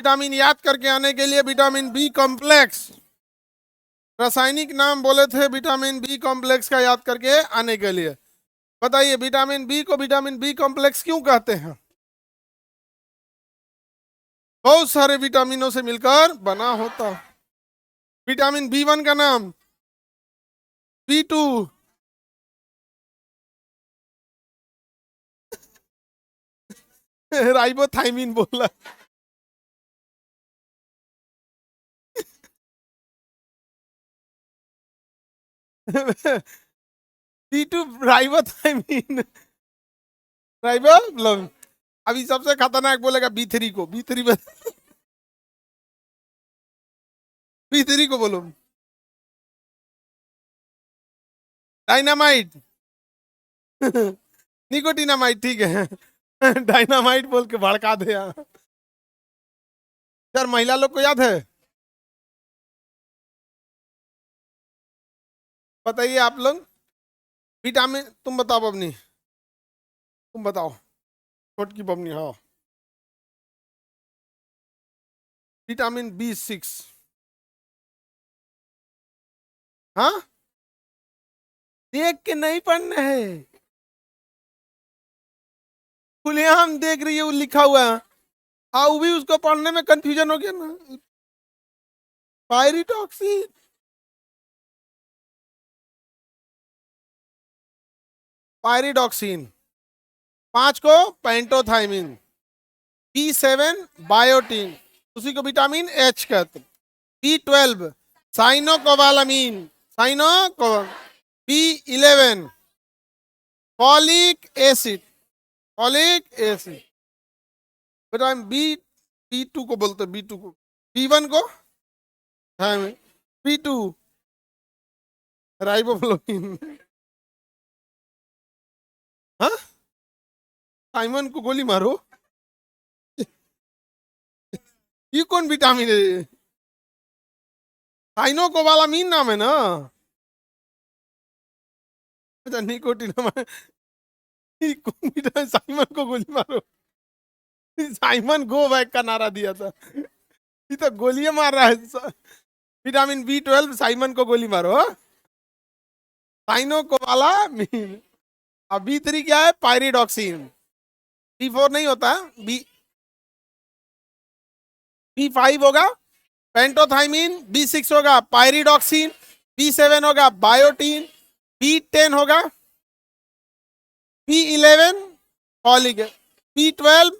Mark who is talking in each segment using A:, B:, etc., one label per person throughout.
A: Vitamin याद करके आने के लिए विटामिन बी कॉम्प्लेक्स, रासायनिक नाम बोले थे विटामिन बी कॉम्प्लेक्स का याद करके आने के लिए। बताइए विटामिन बी को विटामिन बी कॉम्प्लेक्स क्यों कहते हैं? बहुत सारे विटामिनों से मिलकर बना होता। विटामिन बी वन का नाम बी टू, राइबोथाइमिन बोला। बी टू राइबोथाइमिन, राइबो मतलब अभी सबसे खतरनाक बोलेगा बी थ्री को, बी थ्री, बी थ्री को बोलो डायनामाइट। निकोटिनामाइट, ठीक है। डायनामाइट बोल के भड़का दे यहाँ। सर महिला लोग को याद है? बताइए आप लोग विटामिन, तुम बताओ बबनी, तुम बताओ छोटकी बबनी, हाँ। विटामिन बी सिक्स, हाँ देख के नहीं पढ़ना है, खुलेआम देख रही है वो लिखा हुआ है, हाँ वो भी उसको पढ़ने में कंफ्यूजन हो गया ना। पायरिटॉक्सिन, पायरिडॉक्सिन, 5 को पेंटोथाइमिन, बी7 बायोटीन, उसी को विटामिन एच कहते, B12 साइनोकोबालामीन, cyano, बी11 folic acid, folic acid, vitamin बी2 को बोलते हैं, बी2 को, बी1 को बी2 राइबोफ्लोविन। हाँ साइमन को गोली मारो, ये कौन विटामिन है? साइनोकोबालामीन नाम है ना। अच्छा निकोटिन, कौन विटामिन? साइमन को गोली मारो, साइमन गो बैक का नारा दिया था, ये तो गोलियां मार रहा है। विटामिन बी12 साइमन को गोली मारो, साइनोकोबालामीन। अब बी3 क्या है? पायरिडॉक्सिन। बी4 नहीं होता, बी5 होगा पेंटोथाइमिन, बी6 होगा पायरिडॉक्सिन, बी7 होगा बायोटीन, बी10 होगा बी11 फॉलिक, बी12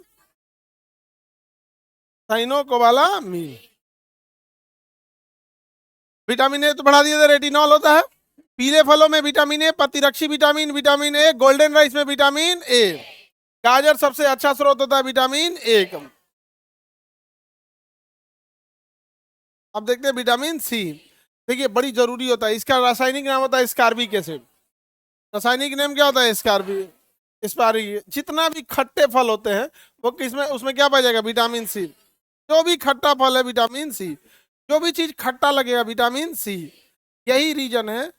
A: साइनोकोबालामीन। विटामिन ए तो बढ़ा दिया था, रेटिनॉल होता है। पीले फलों में विटामिन ए, प्रतिरक्षी vitamin vitamin A, golden rice में विटामिन ए, गाजर सबसे अच्छा स्रोत होता है विटामिन ए का। अब देखते हैं विटामिन सी, देखिए बड़ी जरूरी होता है, इसका रासायनिक नाम होता है स्कारबिक एसिड। रासायनिक नाम क्या होता है? स्कारबिक, स्पारिक। जितना भी खट्टे फल होते हैं वो किसमें, उसमें क्या पाया जाएगा? Vitamin C. जो भी खट्टा फल है विटामिन सी, जो भी चीज खट्टा लगेगा विटामिन सी। यही रीजन है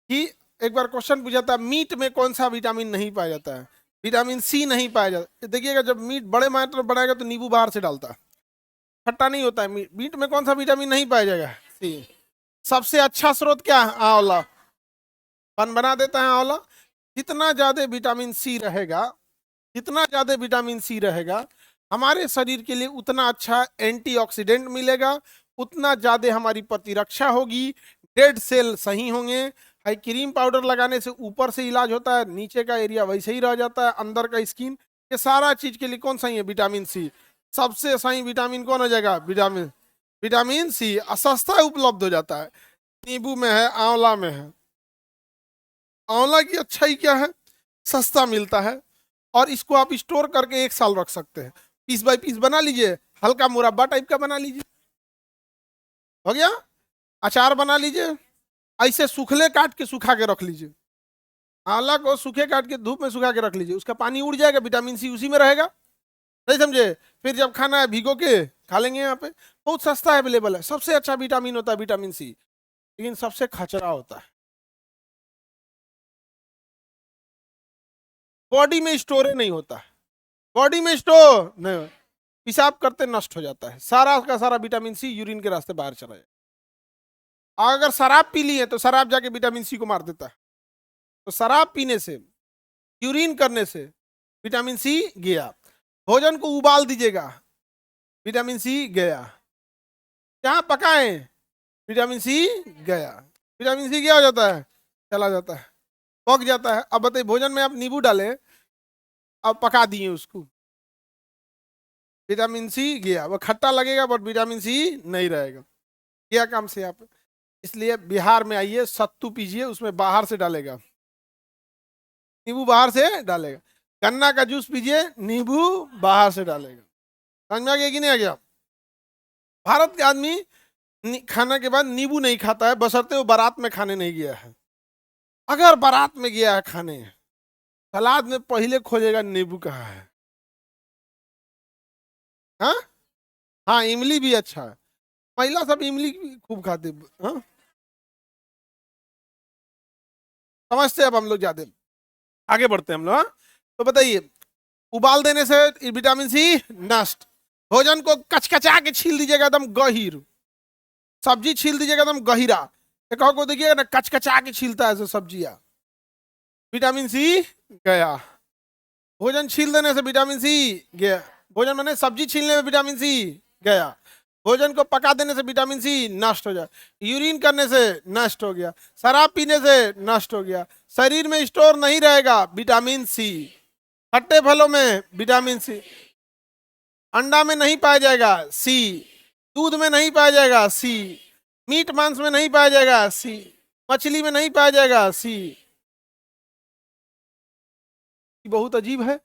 A: कि एक बार क्वेश्चन पूछा था मीट में कौन सा विटामिन नहीं पाया जाता है? विटामिन सी नहीं पाया जाता। देखिएगा जब मीट बड़े मात्रा में बनाएगा तो नींबू बाहर से डालता है, खट्टा नहीं होता है मीट। मीट में कौन सा विटामिन नहीं पाया जाएगा? सी। सबसे अच्छा स्रोत क्या है? आंवला, बना देता है आंवला। जितना ज्यादा विटामिन सी रहेगा, जितना ज्यादा विटामिन सी रहेगा हमारे शरीर के लिए उतना अच्छा एंटीऑक्सीडेंट मिलेगा, उतना ज्यादा हमारी प्रतिरक्षा होगी, डेड सेल सही होंगे। हाई क्रीम पाउडर लगाने से ऊपर से इलाज होता है, नीचे का एरिया वैसे ही रह जाता है, अंदर का स्किन, ये सारा चीज के लिए कौन सही है? Vitamin C. सबसे सही विटामिन कौन हो जाएगा? Vitamin, vitamin C. सस्ता उपलब्ध हो जाता है, नींबू में है, आंवला में है। आंवला की अच्छाई क्या है? सस्ता मिलता है, और इसको आप स्टोर करके 1 साल रख सकते हैं। पीस बाय पीस बना लीजिए, हल्का मुरब्बा टाइप का बना लीजिए, हो गया। अचार बना लीजिए, ऐसे सूखले काट के सुखा के रख लीजिए, आंवला को सूखे काट के धूप में सुखा के रख लीजिए, उसका पानी उड़ जाएगा, विटामिन सी उसी में रहेगा, नहीं समझे? फिर जब खाना है भिगो के खा लेंगे। यहाँ पे बहुत सस्ता अवेलेबल है। सबसे अच्छा विटामिन होता है विटामिन सी, लेकिन सबसे खचरा होता है, बॉडी में स्टोर नहीं होता है, बॉडी में स्टोर नहीं। पेशाब करते नष्ट हो जाता है, सारा का सारा विटामिन सी यूरिन के रास्ते बाहर चला जाए। अगर शराब पी ली है तो शराब जाके विटामिन सी को मार देता है। तो शराब पीने से, यूरिन करने से विटामिन सी गया। भोजन को उबाल दीजिएगा, विटामिन सी गया। जहां पकाएं, विटामिन सी गया। विटामिन सी क्या हो जाता है? चला जाता है, पक जाता है। अब बताइए, भोजन में आप नींबू डालें, अब पका दिए उसको, विटामिन सी गया। वो खट्टा लगेगा बट विटामिन सी नहीं रहेगा, क्या काम से आप। इसलिए बिहार में आइए, सत्तू पीजिए, उसमें बाहर से डालेगा, नींबू बाहर से डालेगा। गन्ना का जूस पीजिए, नींबू बाहर से डालेगा। समझ में आ गया कि नहीं आ गया? भारत के आदमी खाने के बाद नींबू नहीं खाता है, बशर्ते वो बारात में खाने नहीं गया है। अगर बारात में गया है खाने, सलाद में पहले खोजेगा नींबू कहाँ है। हाँ हाँ, इमली भी अच्छा है, महिला सब इमली भी खूब खाते। हाँ, समझते हैं अब हम लोग ज्यादा। आगे बढ़ते हैं हम लोग। हाँ, तो बताइए, उबाल देने से विटामिन सी नष्ट। भोजन को कचकचा के छील दीजिएगा एकदम गहीर, सब्जी छील दीजिएगा एकदम गहीरा। एक को देखिएगा ना, कचकचा के छीलता है सब्जियां, विटामिन सी गया। भोजन छील देने से विटामिन सी गया। भोजन मैंने सब्जी छीलने में विटामिन सी गया। भोजन को पका देने से विटामिन सी नष्ट हो जाए। यूरिन करने से नष्ट हो गया। शराब पीने से नष्ट हो गया। शरीर में स्टोर नहीं रहेगा विटामिन सी। खट्टे फलों में विटामिन सी। अंडा में नहीं पाया जाएगा सी। दूध में नहीं पाया जाएगा सी। मीट मांस में नहीं पाया जाएगा सी। मछली में नहीं पाया जाएगा सी। बहुत अजीब है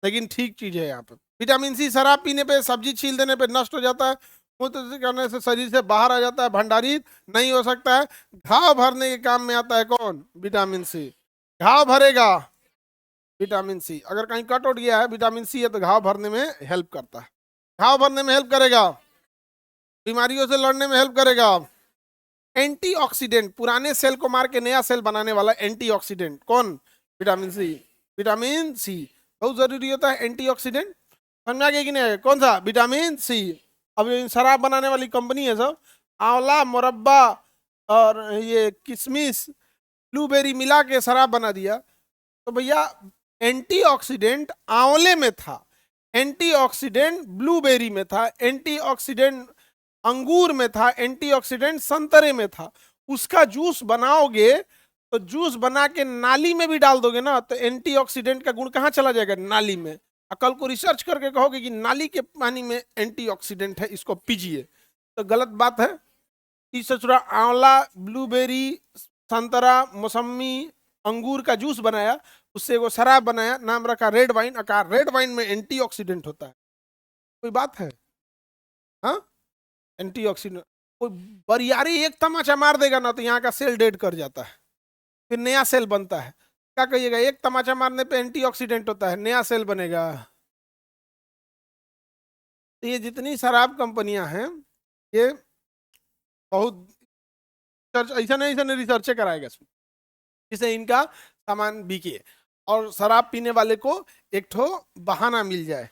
A: लेकिन ठीक चीज है। यहाँ पे विटामिन सी शराब पीने पे, सब्जी छील देने पे नष्ट हो जाता है। मूत्र करने से शरीर से बाहर आ जाता है, भंडारित नहीं हो सकता है। घाव भरने के काम में आता है कौन? Vitamin C. घाव भरेगा विटामिन सी। अगर कहीं कट उठ गया है, विटामिन सी है तो घाव भरने में हेल्प करता है। घाव भरने में हेल्प करेगा, बीमारियों से लड़ने में हेल्प करेगा। एंटीऑक्सीडेंट, पुराने सेल को मार के नया सेल बनाने वाला एंटीऑक्सीडेंट कौन? विटामिन सी। विटामिन सी बहुत जरूरी होता है, एंटीऑक्सीडेंट। समझ में आ गया कि नहीं? कौन सा? Vitamin C. अब ये शराब बनाने वाली कंपनी है सब, आंवला, मुरब्बा और ये किशमिश, ब्लूबेरी मिला के शराब बना दिया। तो भैया, एंटीऑक्सीडेंट आंवले में था, एंटीऑक्सीडेंट ब्लूबेरी में था, एंटीऑक्सीडेंट अंगूर में था, एंटीऑक्सीडेंट संतरे में था। उसका जूस बनाओगे तो जूस बना के नाली में भी डाल दोगे ना, तो एंटीऑक्सीडेंट का गुण कहाँ चला जाएगा? नाली में। कल को रिसर्च करके कहोगे कि नाली के पानी में एंटीऑक्सीडेंट है, इसको पीजिए, तो गलत बात है। इससे थोड़ा आंवला, ब्लूबेरी, संतरा, मौसमी, अंगूर का जूस बनाया, उससे वो शराब बनाया, नाम रखा रेड वाइन। अकार रेड वाइन में एंटीऑक्सीडेंट होता है, कोई बात है? हाँ, एंटीऑक्सीडेंट। कोई बरियारी एक तमाचा मार देगा ना तो यहाँ का सेल डेड कर जाता है, फिर नया सेल बनता है। क्या कहिएगा? एक तमाचा मारने पे एंटीऑक्सीडेंट होता है, नया सेल बनेगा। तो ये जितनी शराब कंपनियां हैं, ये बहुत ऐसा नहीं रिसर्च कराएगा जिससे इनका सामान बिके और शराब पीने वाले को एक ठो बहाना मिल जाए।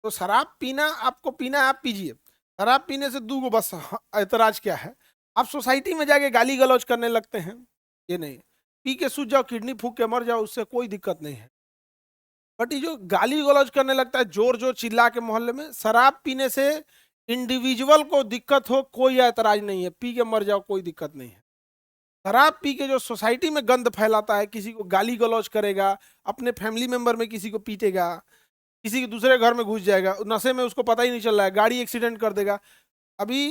A: तो शराब पीना, आपको पीना है आप पीजिए। शराब पीने से दो बस ऐतराज क्या है, आप सोसाइटी में जाके गाली गलौज करने लगते हैं। ये नहीं, पी के सूझ जाओ, किडनी फूक के मर जाओ, उससे कोई दिक्कत नहीं है। बट ये जो गाली गलौज करने लगता है जोर जोर चिल्ला के मोहल्ले में, शराब पीने से इंडिविजुअल को दिक्कत हो कोई ऐतराज नहीं है, पी के मर जाओ कोई दिक्कत नहीं है। शराब पी के जो सोसाइटी में गंद फैलाता है, किसी को गाली गलौज करेगा, अपने फैमिली मेंबर में किसी को पीटेगा, किसी के दूसरे घर में घुस जाएगा, नशे में उसको पता ही नहीं चल रहा है, गाड़ी एक्सीडेंट कर देगा। अभी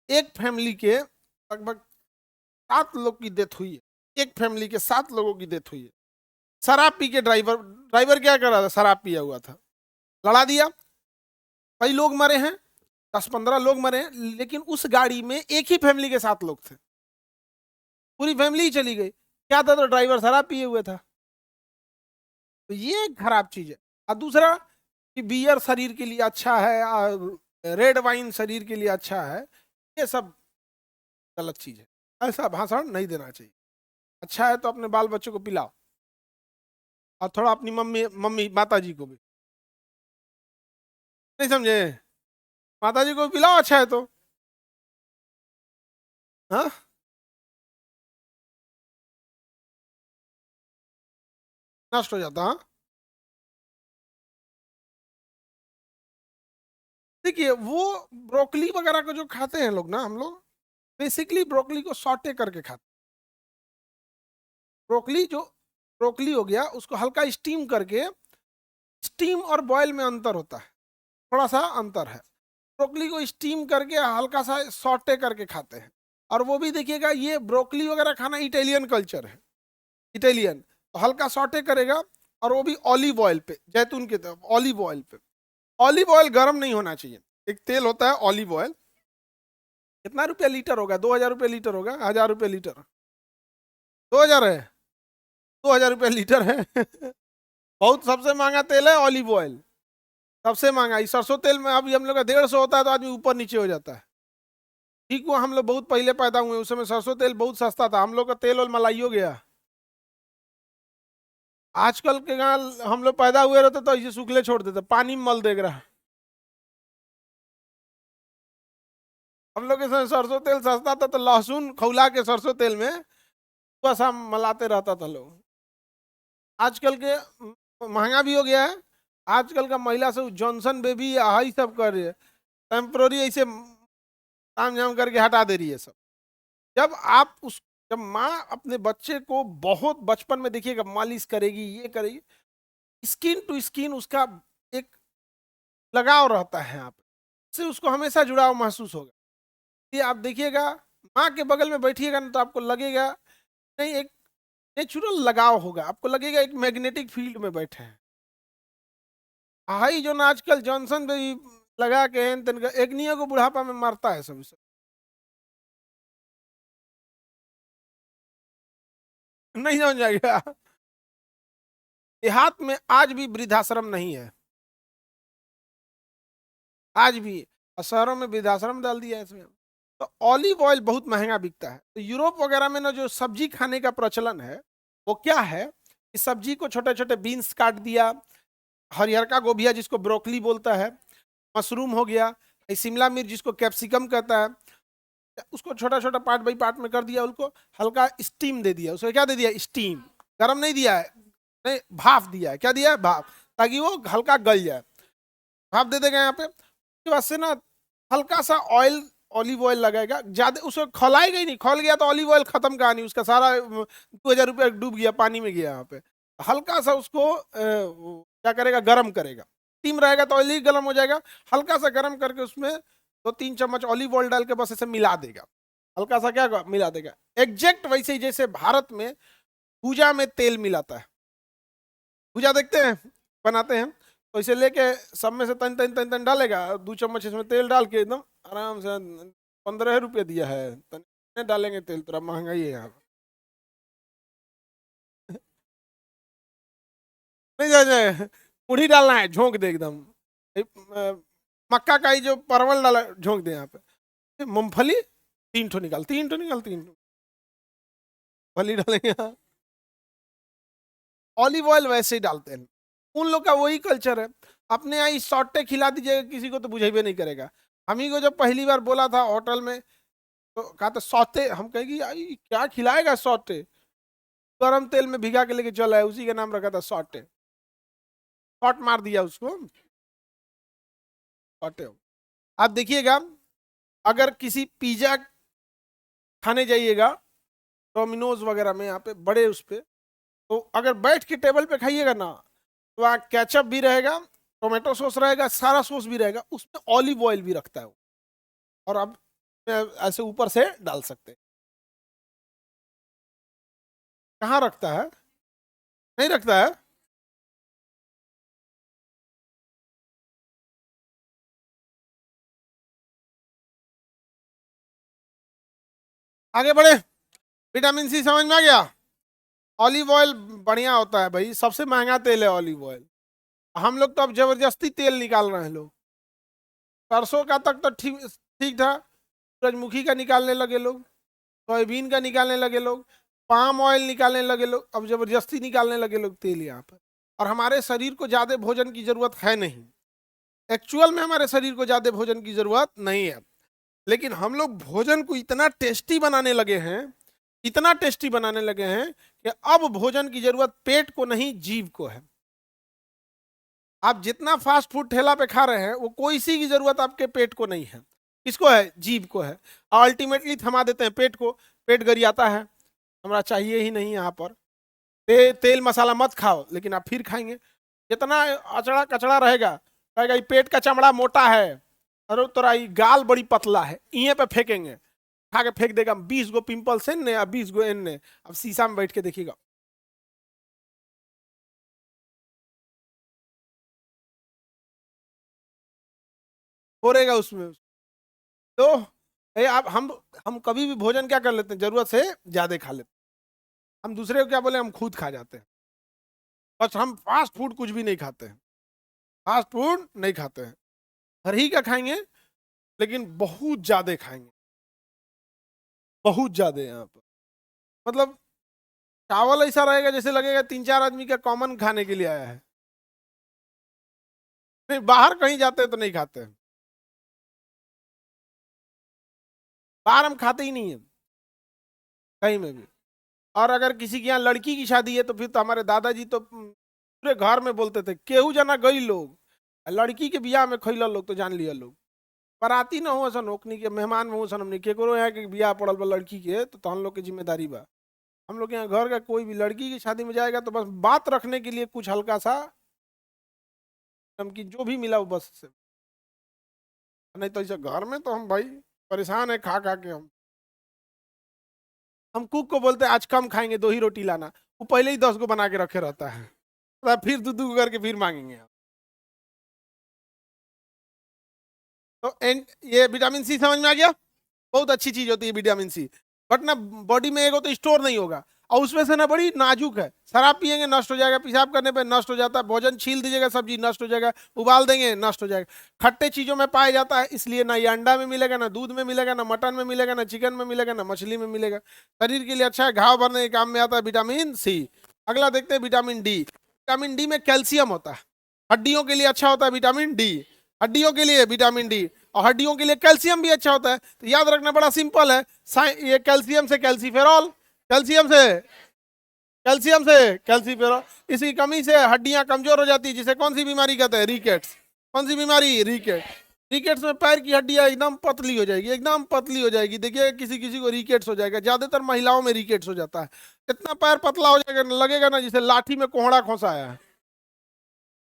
A: एक फैमिली के लगभग 7 लोग की डेथ हुई है, एक फैमिली के 7 लोगों की डेथ हुई है। शराब पी के ड्राइवर क्या कर रहा था? शराब पिया हुआ था, लड़ा दिया, कई लोग मरे हैं, 10-15 लोग मरे हैं। लेकिन उस गाड़ी में एक ही फैमिली के 7 लोग थे, पूरी फैमिली ही चली गई। क्या था? तो ड्राइवर शराब पिए हुए था। तो ये खराब चीज है। और दूसरा कि बियर शरीर के लिए अच्छा है और रेड वाइन शरीर के लिए अच्छा है, ये सब गलत चीज है। ऐसा भाषण नहीं देना चाहिए। अच्छा है तो अपने बाल बच्चों को पिलाओ और थोड़ा अपनी मम्मी मम्मी माता जी को भी। नहीं समझे? माता जी को पिलाओ, अच्छा है तो। हाँ, नष्ट हो जाता, हाँ। देखिए वो ब्रोकली वगैरह को जो खाते हैं लोग ना, हम लोग बेसिकली ब्रोकली को सॉटे करके खाते हैं। ब्रोकली जो ब्रोकली हो गया, उसको हल्का स्टीम करके, स्टीम और बॉयल में अंतर होता है, थोड़ा सा अंतर है। ब्रोकली को स्टीम करके हल्का सा सॉटे करके खाते हैं। और वो भी देखिएगा, ये ब्रोकली वगैरह खाना इटालियन कल्चर है, इटालियन। तो हल्का सॉटे करेगा, और वो भी ऑलिव ऑयल पे, जैतून के तरफ ऑलिव ऑयल पे। ऑलिव ऑयल गर्म नहीं होना चाहिए। एक तेल होता है ऑलिव ऑयल, कितना रुपया लीटर होगा? 2,000 रुपये लीटर होगा, 1,000 रुपये लीटर? 2,000 है? 2,000 रुपये लीटर है। बहुत सबसे महंगा तेल है ऑलिव ऑयल, सबसे महंगा। इस सरसों तेल में अभी हम लोग का 150 होता है तो आदमी ऊपर नीचे हो जाता है। ठीक हुआ हम लोग बहुत पहले पैदा हुए, उस समय सरसों तेल बहुत सस्ता था, हम लोग का तेल और मलाई हो गया। आजकल के गाँव हम लोग पैदा हुए रहते तो इसे सूखले छोड़ देते, पानी में मल देख रहा। हम लोग के समय सरसों तेल सस्ता था, तो लहसुन खौला के सरसों तेल में बस हम मलाते रहता था लोग। आजकल के महंगा भी हो गया है। आजकल का महिला सब जॉनसन बेबी यही सब कर रही है, टेम्प्रोरी ऐसे ताम झाम करके हटा दे रही है सब। जब आप उस जब माँ अपने बच्चे को बहुत बचपन में देखिएगा मालिश करेगी, ये करेगी, स्किन टू स्किन उसका एक लगाव रहता है, आप से उसको हमेशा जुड़ाव महसूस होगा। ये आप देखिएगा, माँ के बगल में बैठिएगा ना तो आपको लगेगा नहीं, एक नेचुरल लगाव होगा, आपको लगेगा एक मैग्नेटिक फील्ड में बैठे हैं। हाई जो ना आजकल जॉनसन भी लगा के हैं एक नियो को बुढ़ापा में मारता है सब। नहीं समझ जाएगा। देहात में आज भी वृद्धाश्रम नहीं है, आज भी। और शहरों में वृद्धाश्रम डाल दिया है इसमें। तो ऑलिव ऑयल बहुत महंगा बिकता है। तो यूरोप वगैरह में ना जो सब्जी खाने का प्रचलन है, वो क्या है कि सब्जी को छोटे छोटे बीन्स काट दिया, हरियर का गोभिया जिसको ब्रोकली बोलता है, मशरूम हो गया, शिमला मिर्च जिसको कैप्सिकम कहता है, उसको छोटा छोटा पार्ट बाई पार्ट में कर दिया, उसको हल्का स्टीम दे दिया। उसको क्या दे दिया? स्टीम। गरम नहीं दिया है, नहीं, भाप दिया है। क्या दिया है? भाप, ताकि वो हल्का गल जाए। भाप दे देगा यहाँ पे, उसके बाद से ना हल्का सा ऑयल, ऑलिव ऑयल लगाएगा, ज्यादा उसको खौलाएगा ही नहीं। खौल गया तो ऑलिव ऑयल खत्म कहानी, उसका सारा 2,000 रुपया डूब गया पानी में गया यहाँ पे। हल्का सा उसको क्या करेगा? गरम करेगा। स्टीम रहेगा तो ऑयल ही गर्म हो जाएगा। हल्का सा गरम करके उसमें 2-3 चम्मच ऑलिव ऑयल डाल के बस ऐसे मिला देगा। हल्का सा क्या मिला देगा, एग्जैक्ट वैसे ही जैसे भारत में पूजा में तेल मिलाता है। पूजा देखते हैं, बनाते हैं, तो इसे लेके सब में से तन तन तन तन डालेगा, 2 चम्मच इसमें तेल डाल के एकदम आराम से। 15 रुपये दिया है, तन डालेंगे तेल, थोड़ा महंगा ही है यहाँ पे। नहीं जाए, मुढ़ी डालना है, झोंक दे एकदम। मक्का का ही जो परवल डाला, झोंक दे यहाँ पे। मूंगफली 3 ठो निकाल, 3 ठो निकाल, 3 ठो फली डालेंगे यहाँ। ऑलिव ऑयल वैसे ही डालते हैं, उन लोग का वही कल्चर है। अपने यहाँ इस सॉटे खिला दीजिएगा किसी को तो बुझेबे नहीं करेगा। हम ही को जब पहली बार बोला था होटल में, तो कहा था सौते, हम कहेगी "आई, क्या खिलाएगा सौटे"। गरम तेल में भिगा के लेके चला है, उसी का नाम रखा था सौटे। शॉट मार दिया उसको, सौटे। आप देखिएगा, अगर किसी पिज्जा खाने जाइएगा डोमिनोज वगैरह में, यहाँ पे बड़े उस पे, तो अगर बैठ के टेबल पे खाइएगा ना, तो वहाँ केचप भी रहेगा, टोमेटो सॉस रहेगा, सारा सॉस भी रहेगा, उसमें ऑलिव ऑयल भी रखता है वो। और आप ऐसे ऊपर से डाल सकते हैं। कहाँ रखता है? नहीं रखता है। आगे बढ़े। विटामिन सी समझ में आ गया। ऑलिव ऑयल बढ़िया होता है भाई, सबसे महंगा तेल है ऑलिव ऑयल। हम लोग तो अब जबरदस्ती तेल निकाल रहे हैं लोग। सरसों का तक तो ठीक ठीक था, सूरजमुखी का निकालने लगे लोग, सोयाबीन का निकालने लगे लोग, पाम ऑयल निकालने लगे लोग, अब जबरदस्ती निकालने लगे लोग तेल यहाँ पर। और हमारे शरीर को ज्यादा भोजन की जरूरत है नहीं। एक्चुअल में हमारे शरीर को ज्यादा भोजन की जरूरत नहीं है, लेकिन हम लोग भोजन को इतना टेस्टी बनाने लगे हैं, इतना टेस्टी बनाने लगे हैं कि अब भोजन की जरूरत पेट को नहीं, जीभ को है। आप जितना फास्ट फूड ठेला पे खा रहे हैं वो कोई सी की जरूरत आपके पेट को नहीं है। किसको है? जीभ को है। अल्टीमेटली थमा देते हैं पेट को, पेट गरियाता है, हमारा चाहिए ही नहीं यहाँ पर। तेल मसाला मत खाओ, लेकिन आप फिर खाएंगे। जितना अचड़ा कचड़ा रहेगा, कहेगा ये पेट का चमड़ा मोटा है, अरे तोरा ये गाल बड़ी पतला है, इहे पे फेंकेंगे, खा के फेंक देगा। 20 गो पिंपल्स एन्ने और 20 गो एन्ने। अब शीशा में बैठ के देखिएगा, हो रहेगा उसमें। तो आप हम कभी भी भोजन क्या कर लेते हैं, जरूरत से ज्यादा खा लेते हैं। हम दूसरे को क्या बोले, हम खुद खा जाते हैं। बस हम फास्ट फूड कुछ भी नहीं खाते हैं, फास्ट फूड नहीं खाते हैं। हर ही का खाएंगे, लेकिन बहुत ज्यादा खाएंगे, बहुत ज्यादा यहाँ पर। मतलब चावल ऐसा रहेगा जैसे लगेगा 3-4 आदमी का कॉमन खाने के लिए आया है। नहीं, बाहर कहीं जाते हैं तो नहीं खाते हैं, बाहर हम खाते ही नहीं है कहीं में भी। और अगर किसी के यहाँ लड़की की शादी है तो फिर तो हमारे दादाजी तो पूरे घर में बोलते थे, केहू जना गई लोग, लड़की के बियाह में खैला लोग तो जान लिया लोग। बराती ना हो सन, ओकनी के मेहमान में हो सन, हमने केकरो यहाँ के बियाह पड़ल बा लड़की के, तो हम लोग की जिम्मेदारी बा। हम लोग यहाँ घर का कोई भी लड़की की शादी में जाएगा तो बस बात रखने के लिए कुछ हल्का सा नमकीन जो भी मिला वो बस से। नहीं तो ऐसे घर में तो हम भाई परेशान है खा खा के। हम कुक को बोलते हैं आज कम खाएंगे, 2 ही रोटी लाना, वो पहले ही 10 को बना के रखे रहता है, तो फिर दू करके फिर मांगेंगे आप। तो ये विटामिन सी समझ में आ गया, बहुत अच्छी चीज होती है विटामिन सी। बट ना बॉडी में एक हो तो स्टोर नहीं होगा, और उसमें से ना बड़ी नाजुक है। शराब पियेंगे नष्ट हो जाएगा, पेशाब करने पे नष्ट हो जाता है, भोजन छील दीजिएगा सब्जी नष्ट हो जाएगा, उबाल देंगे नष्ट हो जाएगा। खट्टे चीजों में पाया जाता है, इसलिए ना ये अंडा में मिलेगा, ना दूध में मिलेगा, ना मटन में मिलेगा, ना चिकन में मिलेगा, ना मछली में मिलेगा। शरीर के लिए अच्छा है, घाव भरने के काम में आता है विटामिन सी। अगला देखते हैं विटामिन डी। विटामिन डी में कैल्शियम होता है, हड्डियों के लिए अच्छा होता है विटामिन डी, हड्डियों के लिए विटामिन डी। और हड्डियों के लिए कैल्शियम भी अच्छा होता है, तो याद रखना बड़ा सिंपल है। ये कैल्शियम से कैल्सीफेरॉल, कैल्शियम से कैल्सीफेरॉल, इसकी कमी से हड्डियां कमजोर हो जाती है, जिसे कौन सी बीमारी कहते हैं? रिकेट्स। कौन सी बीमारी? रिकेट्स। रिकेट्स में पैर की हड्डियां एकदम पतली हो जाएगी, एकदम पतली हो जाएगी। देखिए किसी किसी को रिकेट्स हो जाएगा, ज्यादातर महिलाओं में रिकेट्स हो जाता है। इतना पैर पतला हो जाएगा, लगेगा ना जैसे लाठी में कोहड़ा खोसा है,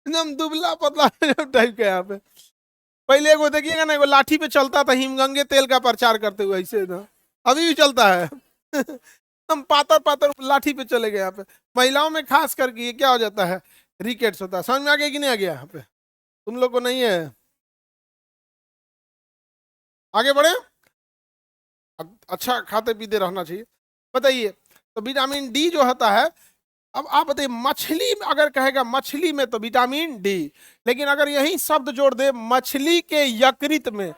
A: एकदम दुबला पतला टाइप का। यहाँ पे पहले को देखिएगा ना, वो लाठी पे चलता था हिमगंगे तेल का प्रचार करते हुए, ऐसे ना अभी भी चलता है। हम पातर पातर लाठी पे चले गए। यहाँ पे महिलाओं में खास करके ये क्या हो जाता है, रिकेट्स होता है। समझ में आ गया कि नहीं आ गया? यहाँ पे तुम लोग को नहीं है। आगे बढ़े, अच्छा खाते पीते रहना चाहिए। बताइए, तो विटामिन डी जो होता है, अब आप बताइए मछली अगर कहेगा मछली में तो विटामिन डी, लेकिन अगर यही शब्द जोड़ दे मछली के यकृत में,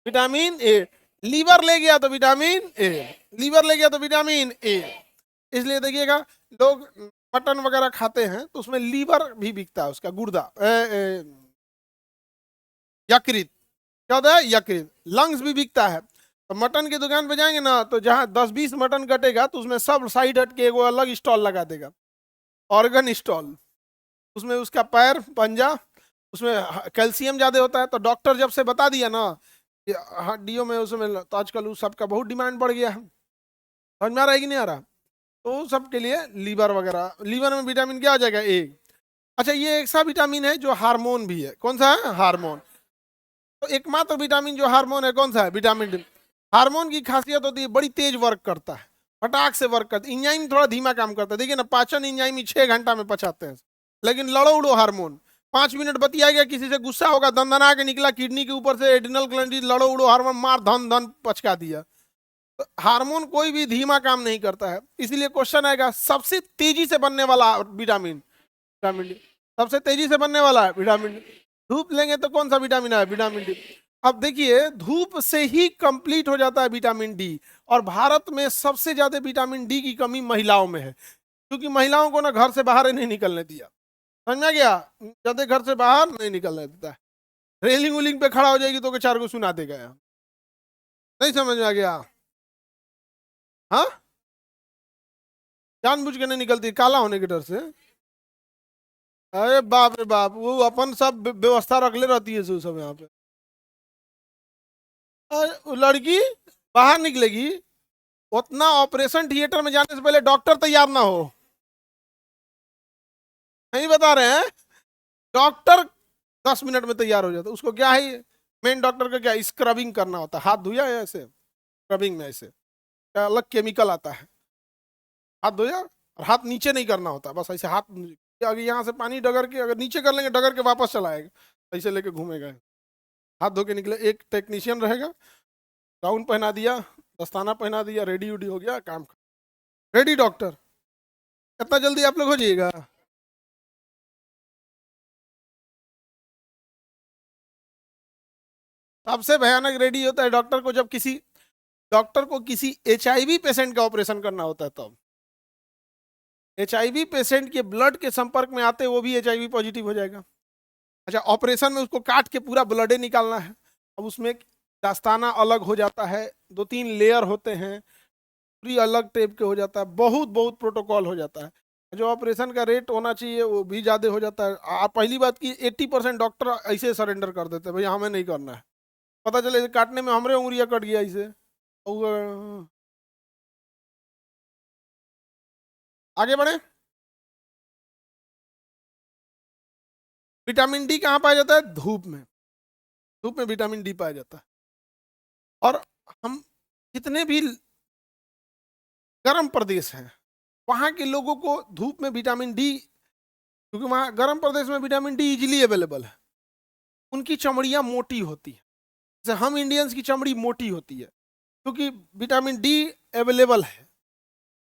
A: विटामिन ए। लीवर ले गया तो विटामिन ए, लीवर ले गया तो विटामिन ए। इसलिए देखिएगा लोग मटन वगैरह खाते हैं तो उसमें लीवर भी बिकता है, उसका गुर्दा, यकृत, क्या होता है? यकृत। लंग्स भी बिकता है। तो मटन की दुकान पे जाएंगे ना, तो जहां 10-20 मटन कटेगा तो उसमें सब साइड हट के वो अलग स्टॉल लगा देगा, ऑर्गन स्टॉल। उसमें उसका पैर, पंजा, उसमें कैल्शियम ज्यादा होता है। तो डॉक्टर जब से बता दिया ना कि हड्डियों में उसमें, तो आजकल उस सबका बहुत डिमांड बढ़ गया है। समझ में आ रहा है कि नहीं आ रहा? तो सबके लिए लीवर वगैरह, लीवर में विटामिन क्या आ जाएगा? ए। अच्छा, ये एक सा विटामिन है जो हार्मोन भी है। कौन सा है? हार्मोन। तो एकमात्र विटामिन जो हार्मोन है कौन सा है? Vitamin D. हार्मोन की खासियत होती है बड़ी तेज वर्क करता है, फटाक से वर्क करता है। इंजाइम थोड़ा धीमा काम करता है। देखिए ना, पाचन इंजाइम 6 घंटा में पचाते हैं, लेकिन लड़ो उड़ो हार्मोन 5 मिनट बतियाएगा, किसी से गुस्सा होगा, दंदना के निकला किडनी के ऊपर से, एड्रिनल ग्लैंड, लड़ो उड़ो हार्मोन मार धन धन पचका दिया। तो हार्मोन कोई भी धीमा काम नहीं करता है। इसलिए क्वेश्चन आएगा सबसे तेजी से बनने वाला विटामिन, विटामिन डी। सबसे तेजी से बनने वाला है विटामिन डी। धूप लेंगे तो कौन सा विटामिन है? Vitamin D. अब देखिए धूप से ही कंप्लीट हो जाता है विटामिन डी। और भारत में सबसे ज्यादा विटामिन डी की कमी महिलाओं में है, क्योंकि महिलाओं को ना घर से बाहर ही नहीं निकलने दिया। समझ में आ गया? ज्यादा घर से बाहर नहीं निकलने देता है। रेलिंग उलिंग पे खड़ा हो जाएगी तो के चार को सुना देगा। नहीं समझ में आ गया? हाँ, जानबूझ के नहीं निकलती काला होने के डर से। अरे बाप रे बाप, वो अपन सब व्यवस्था रख ले रहती है सब यहाँ पे। वो लड़की बाहर निकलेगी, उतना ऑपरेशन थिएटर में जाने से पहले डॉक्टर तैयार ना हो। नहीं बता रहे हैं, डॉक्टर 10 मिनट में तैयार हो जाता है। उसको क्या है, मेन डॉक्टर का क्या, स्क्रबिंग करना होता है। हाथ धोया है ऐसे, स्क्रबिंग में ऐसे अलग केमिकल आता है। हाथ धोया और हाथ नीचे नहीं करना होता, बस ऐसे हाथ अगर यहाँ से पानी डगर के अगर नीचे कर लेंगे, डगर के वापस चला आएगा, ऐसे लेके घूमेगा। हाथ धो के निकले, एक टेक्नीशियन रहेगा, गाउन पहना दिया, दस्ताना पहना दिया, रेडी उडी हो गया, काम रेडी डॉक्टर। कितना जल्दी आप लोग हो जाइएगा? सबसे भयानक रेडी होता है डॉक्टर को जब किसी डॉक्टर को किसी HIV पेशेंट का ऑपरेशन करना होता है तब। HIV पेशेंट के ब्लड के संपर्क में आते वो भी HIV पॉजिटिव हो जाएगा। अच्छा, ऑपरेशन में उसको काट के पूरा ब्लडे निकालना है। अब उसमें दस्ताना अलग हो जाता है, 2-3 लेयर होते हैं, पूरी अलग टाइप के हो जाता है, बहुत बहुत प्रोटोकॉल हो जाता है। जो ऑपरेशन का रेट होना चाहिए वो भी ज़्यादा हो जाता है। पहली बात की 80% डॉक्टर ऐसे सरेंडर कर देते हैं, भैया हमें नहीं करना है। पता चले काटने में हमारे उंगलियां कट गया ऐसे। आगे बढ़े। विटामिन डी कहाँ पाया जाता है? धूप में। धूप में विटामिन डी पाया जाता है। और हम जितने भी गर्म प्रदेश हैं वहाँ के लोगों को धूप में विटामिन डी, क्योंकि वहाँ गर्म प्रदेश में विटामिन डी इजीली अवेलेबल है, उनकी चमड़ियाँ मोटी होती है। जैसे हम इंडियंस की चमड़ी मोटी होती है क्योंकि विटामिन डी अवेलेबल है।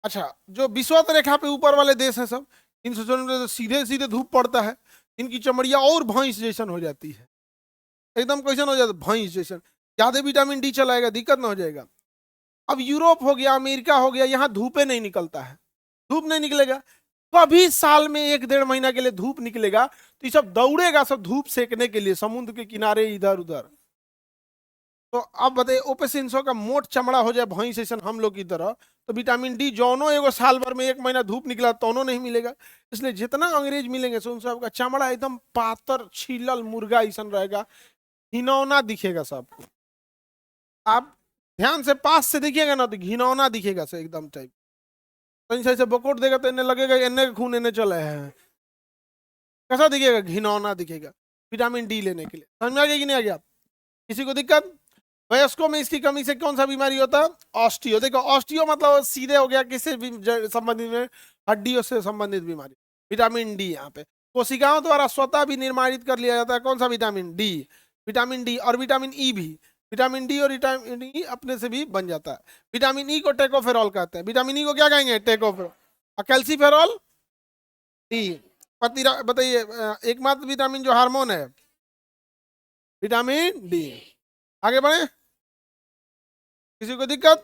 A: अच्छा, जो विषुवत रेखा पे ऊपर वाले देश हैं सब, इन तो सीधे सीधे धूप पड़ता है, इनकी चमड़ियाँ और भैंस जैसन हो जाती है, एकदम कैसन हो जाता है, भैंस जैसन। ज्यादा विटामिन डी चलाएगा दिक्कत ना हो जाएगा। अब यूरोप हो गया, अमेरिका हो गया, यहाँ धूपे नहीं निकलता है, धूप नहीं निकलेगा। कभी साल में 1-1.5 महीना के लिए धूप निकलेगा तो ये सब दौड़ेगा सब धूप सेकने के लिए समुद्र के किनारे इधर उधर। तो अब बताइए, ओपेसिंसो का मोट चमड़ा हो जाए भैंस जैसन हम लोग की तरह, तो विटामिन डी जौनो एगो साल भर में 1 महीना धूप निकला तौनो नहीं मिलेगा। इसलिए जितना अंग्रेज मिलेंगे सुन साहब का चमड़ा एकदम पातर छीलल मुर्गा ऐसा रहेगा, घिनौना दिखेगा सबको। आप ध्यान से पास से देखिएगा ना तो घिनौना दिखेगा से एकदम टाइप। कहीं से बकोट देगा तो इन्हें लगेगा इन्हें खून इन्हें चले हैं, कैसा दिखेगा, घिनौना दिखेगा। विटामिन डी लेने के लिए समझ में आ गया कि नहीं आ गया? किसी को दिक्कत? वयस्कों में इसकी कमी से कौन सा बीमारी होता है? ऑस्टियो। देखो ऑस्टियो मतलब सीधे हो गया किससे संबंधित में, हड्डियों से संबंधित बीमारी। विटामिन डी यहाँ पे कोशिकाओं द्वारा स्वतः भी निर्माणित कर लिया जाता है। कौन सा? Vitamin D. विटामिन डी और विटामिन ई भी, विटामिन डी और विटामिन ई अपने से भी बन जाता है। विटामिन ई को टेकोफेरॉल कहते हैं। विटामिन ई को क्या कहेंगे? टेकोफेरॉल। और कैल्सीफेरॉल डी। बताइए एकमात्र विटामिन जो हार्मोन है, विटामिन डी। आगे बढ़े, किसी को दिक्कत?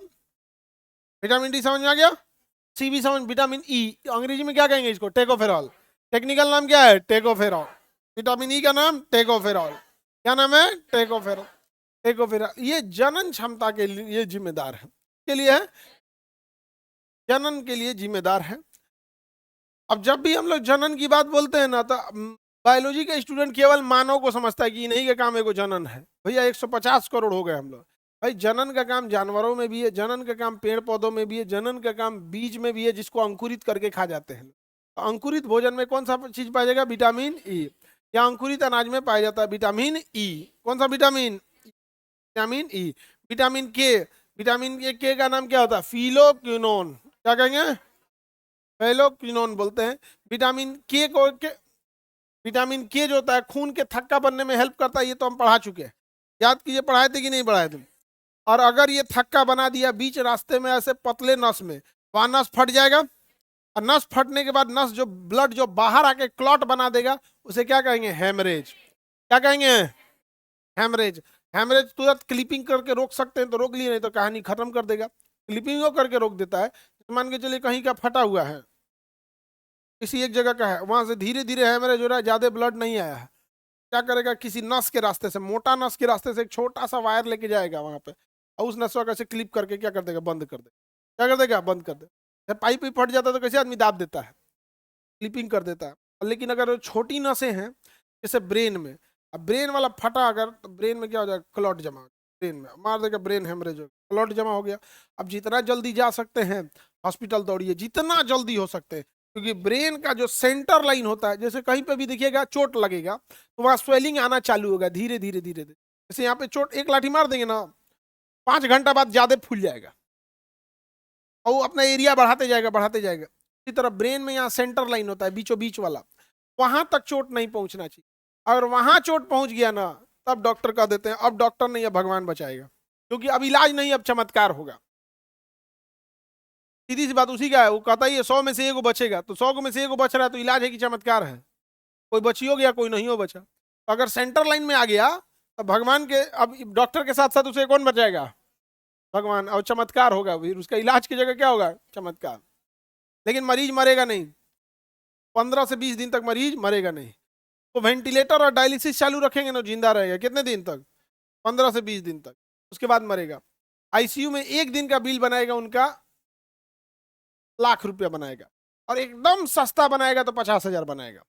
A: विटामिन डी समझ में आ गया? सी भी समझ। विटामिन ई अंग्रेजी में क्या कहेंगे इसको? टेकोफेरॉल। टेक्निकल नाम क्या है? टेकोफेरॉल। विटामिन ई का नाम टेकोफेरॉल। क्या नाम है? टेकोफेरॉल। टेकोफेरॉल ये जनन क्षमता के लिए जिम्मेदार है, के लिए है, जनन के लिए जिम्मेदार है। अब जब भी हम लोग जनन की बात बोलते हैं ना तो बायोलॉजी का स्टूडेंट केवल मानव को समझता है कि नहीं का काम एगो जनन है। भैया 150 करोड़ हो गए हम लोग। भाई जनन का काम जानवरों में भी है, जनन का काम पेड़ पौधों में भी है, जनन का काम बीज में भी है जिसको अंकुरित करके खा जाते हैं। तो अंकुरित भोजन में कौन सा चीज पाया जाएगा? Vitamin E. या अंकुरित अनाज में पाया जाता है विटामिन ई। कौन सा विटामिन? Vitamin E. विटामिन के, विटामिन के का नाम क्या होता है? फिलोक्विनोन। क्या कहेंगे? फिलोक्विनोन बोलते हैं। विटामिन के को विटामिन के जो होता है खून के थक्का बनने में हेल्प करता है, ये तो हम पढ़ा चुके हैं, याद कीजिए। पढ़ाए थे कि नहीं पढ़ाए थे? और अगर ये थक्का बना दिया बीच रास्ते में ऐसे पतले नस में, वहां नस फट जाएगा। और नस फटने के बाद नस जो ब्लड जो बाहर आके क्लॉट बना देगा उसे क्या कहेंगे? हेमरेज। क्या कहेंगे? हेमरेज। हेमरेज तुरंत क्लिपिंग करके रोक सकते हैं तो रोक लिए, नहीं तो कहानी खत्म कर देगा। क्लिपिंग करके रोक देता है। मान के चलिए कहीं का फटा हुआ है, किसी एक जगह का है, वहां से धीरे धीरे हेमरेज हो रहा है, ज्यादा ब्लड नहीं आया है, क्या करेगा, किसी नस के रास्ते से, मोटा नस के रास्ते से एक छोटा सा वायर लेके जाएगा वहां पे, और उस नस को कैसे क्लिप करके क्या कर देगा, बंद कर देगा। क्या कर देगा, बंद कर देगा। पाइप ही फट जाता है तो कैसे आदमी दाब देता है, क्लिपिंग कर देता है। लेकिन अगर छोटी नसें हैं जैसे ब्रेन में, अब ब्रेन वाला फटा अगर, तो ब्रेन में क्या हो जाएगा, क्लॉट जमा, ब्रेन में मार देगा, ब्रेन हेमरेज हो, क्लॉट जमा हो गया। अब जितना जल्दी जा सकते हैं हॉस्पिटल दौड़िए, जितना जल्दी हो सकते हैं, क्योंकि ब्रेन का जो सेंटर लाइन होता है, जैसे कहीं पे भी देखिएगा चोट लगेगा तो वहां स्वेलिंग आना चालू होगा धीरे धीरे धीरे धीरे। जैसे यहाँ पे चोट एक लाठी मार देंगे ना, 5 घंटा बाद ज्यादा फूल जाएगा और वो अपना एरिया बढ़ाते जाएगा बढ़ाते जाएगा। इसी तरह ब्रेन में यहाँ सेंटर लाइन होता है बीचों बीच वाला, वहां तक चोट नहीं पहुंचना चाहिए। अगर वहां चोट पहुंच गया ना, तब डॉक्टर कह देते हैं अब डॉक्टर नहीं, अब भगवान बचाएगा, क्योंकि अब इलाज नहीं, अब चमत्कार होगा। सीधी सी बात उसी का है, वो कहता ही है 100 में से एगो बचेगा, तो 100 में से एगो बच रहा है तो इलाज है कि चमत्कार है, कोई बची हो गया कोई नहीं हो बचा। तो अगर सेंटर लाइन में आ गया तो भगवान के, अब डॉक्टर के साथ साथ उसे कौन बचाएगा, भगवान, और चमत्कार होगा, फिर उसका इलाज की जगह क्या होगा, चमत्कार। लेकिन मरीज मरेगा नहीं, 15 से 20 दिन तक मरीज मरेगा नहीं। तो वेंटिलेटर और डायलिसिस चालू रखेंगे ना, जिंदा रहेगा कितने दिन तक, 15 से 20 दिन तक, उसके बाद मरेगा। आईसीयू में एक दिन का बिल बनाएगा उनका ₹1,00,000 बनाएगा, और एकदम सस्ता बनाएगा तो 50,000 बनाएगा,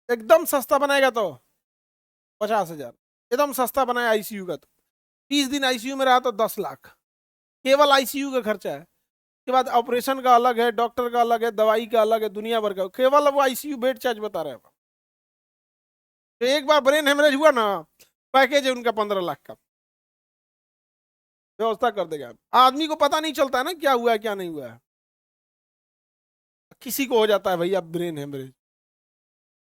A: एकदम सस्ता बनाएगा तो 50,000, एकदम सस्ता बनाया आईसीयू का तो 30 दिन आईसीयू में रहा तो 10 लाख, केवल आईसीयू का खर्चा है। के बाद ऑपरेशन का अलग है, डॉक्टर का अलग है, दवाई का अलग है, दुनिया भर का, केवल वो आईसीयू बेड चार्ज बता रहे हैं। तो एक बार ब्रेन हेमरेज हुआ ना, पैकेज है उनका 15 लाख का, व्यवस्था कर देगा। आदमी को पता नहीं चलता है ना क्या हुआ है क्या नहीं हुआ है, किसी को हो जाता है भैया ब्रेन हेमरेज,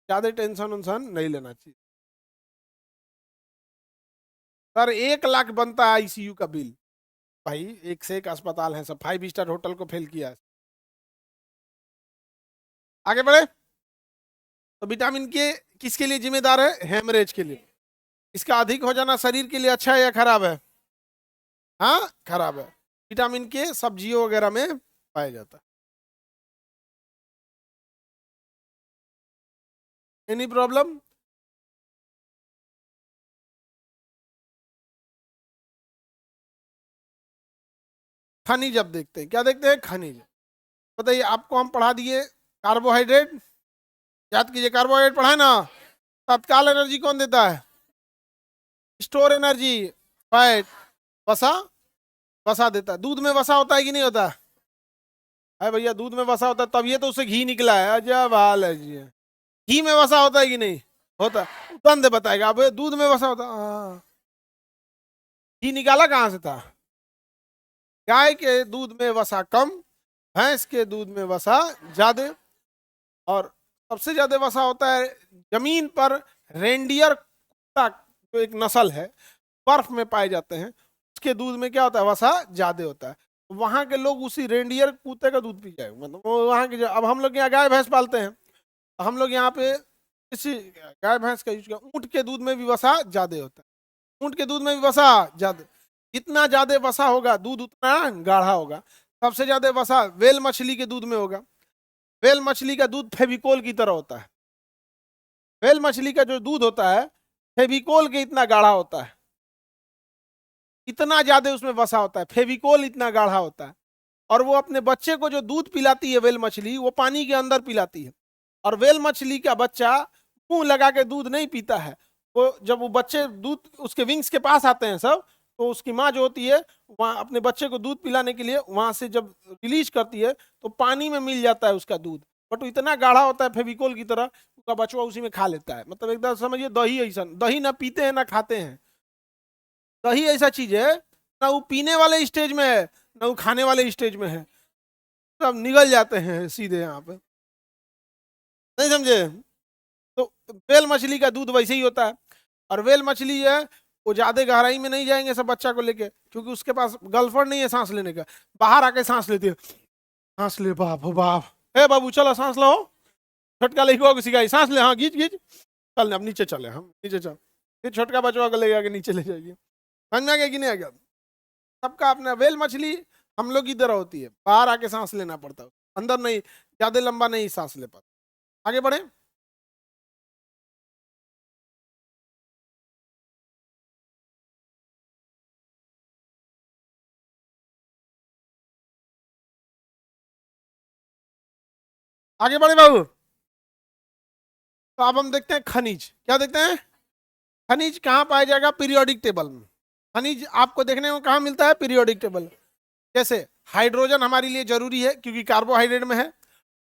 A: ज्यादा टेंशन उन्सन नहीं लेना चाहिए। सर 1 लाख बनता है आईसीयू का बिल, भाई एक से एक अस्पताल है, सब 5 स्टार होटल को फेल किया है। आगे बढ़े। तो विटामिन के किसके लिए जिम्मेदार है, हेमरेज के लिए। इसका अधिक हो जाना शरीर के लिए अच्छा है या खराब है, हाँ खराब है। विटामिन के सब्जियों वगैरह में पाया जाता है। Any problem. खनिज अब देखते हैं, क्या देखते हैं, खनिज। बताइए, आपको हम पढ़ा दिए कार्बोहाइड्रेट, याद कीजिए कार्बोहाइड्रेट पढ़ा है ना, तत्काल एनर्जी कौन देता है, स्टोर एनर्जी, फैट, वसा, वसा देता है। दूध में वसा होता है कि नहीं होता है भैया, दूध में वसा होता है, तब ये तो उससे घी निकला है, अजब हाल है जी। घी में वसा होता है कि नहीं होता, गंध बताएगा, अब दूध में वसा होता, हाँ। घी निकाला कहाँ से था, गाय के दूध में वसा कम, भैंस के दूध में वसा ज्यादा, और सबसे ज्यादा वसा होता है जमीन पर रेंडियर कुत्ता, जो एक नस्ल है, बर्फ में पाए जाते हैं, उसके दूध में क्या होता है, वसा ज्यादा होता है। वहां के लोग उसी रेंडियर कुत्ते का दूध पी जाए, मतलब वो वहां के अब हम लोग यहाँ गाय भैंस पालते हैं, हम लोग यहाँ पे इसी गाय भैंस का यूज किया। ऊँट के दूध में भी वसा ज्यादा होता है, ऊँट के दूध में भी वसा ज्यादा, जितना ज्यादा वसा होगा दूध उतना गाढ़ा होगा। सबसे ज्यादा वसा वेल मछली के दूध में होगा, वेल मछली का दूध फेविकोल की तरह होता है, वेल मछली का जो दूध होता है फेविकोल के इतना गाढ़ा होता है, इतना ज्यादा उसमें वसा होता है, फेविकोल इतना गाढ़ा होता है। और वो अपने बच्चे को जो दूध पिलाती है वेल मछली, वो पानी के अंदर पिलाती है, और वेल मछली का बच्चा मुंह लगा के दूध नहीं पीता है। वो जब वो बच्चे दूध उसके विंग्स के पास आते हैं सब, तो उसकी माँ जो होती है वहाँ अपने बच्चे को दूध पिलाने के लिए वहां से जब रिलीज करती है तो पानी में मिल जाता है उसका दूध, बट वो इतना गाढ़ा होता है फेविकोल की तरह, उसका बचवा उसी में खा लेता है। मतलब एकदम समझिए दही ऐसा, दही ना पीते हैं ना खाते हैं, दही ऐसा चीज है ना वो पीने वाले स्टेज में है ना वो खाने वाले स्टेज में है, सब निगल जाते हैं सीधे यहाँ पे, नहीं समझे। तो वेल मछली का दूध वैसे ही होता है, और वेल मछली है वो ज्यादा गहराई में नहीं जाएंगे सब बच्चा को लेके, क्योंकि उसके पास गल्फर नहीं है सांस लेने का, बाहर आके सांस लेती है, सांस ले बाप हो बाप, ए बाबू चलो सांस लो, छोटका लड़का को सिखाई सांस ले, हाँ घींच घींच, चल अब नीचे चले, हम नीचे चल, फिर छोटका बचवा को लेके आके नीचे ले जाएगी। समझ में आ गया कि नहीं आ गया, सबका अपना। वेल मछली हम लोग की तरह होती है, बाहर आके सांस लेना पड़ता है, अंदर नहीं, ज्यादा लंबा नहीं सांस ले पाता। आगे बढ़े। आगे बढ़े बाबू। तो अब हम देखते हैं खनिज, क्या देखते हैं? खनिज कहाँ पाया जाएगा? पीरियोडिक टेबल में। खनिज आपको देखने को कहाँ मिलता है? Periodic table. जैसे हाइड्रोजन हमारे लिए जरूरी है क्योंकि कार्बोहाइड्रेट में है,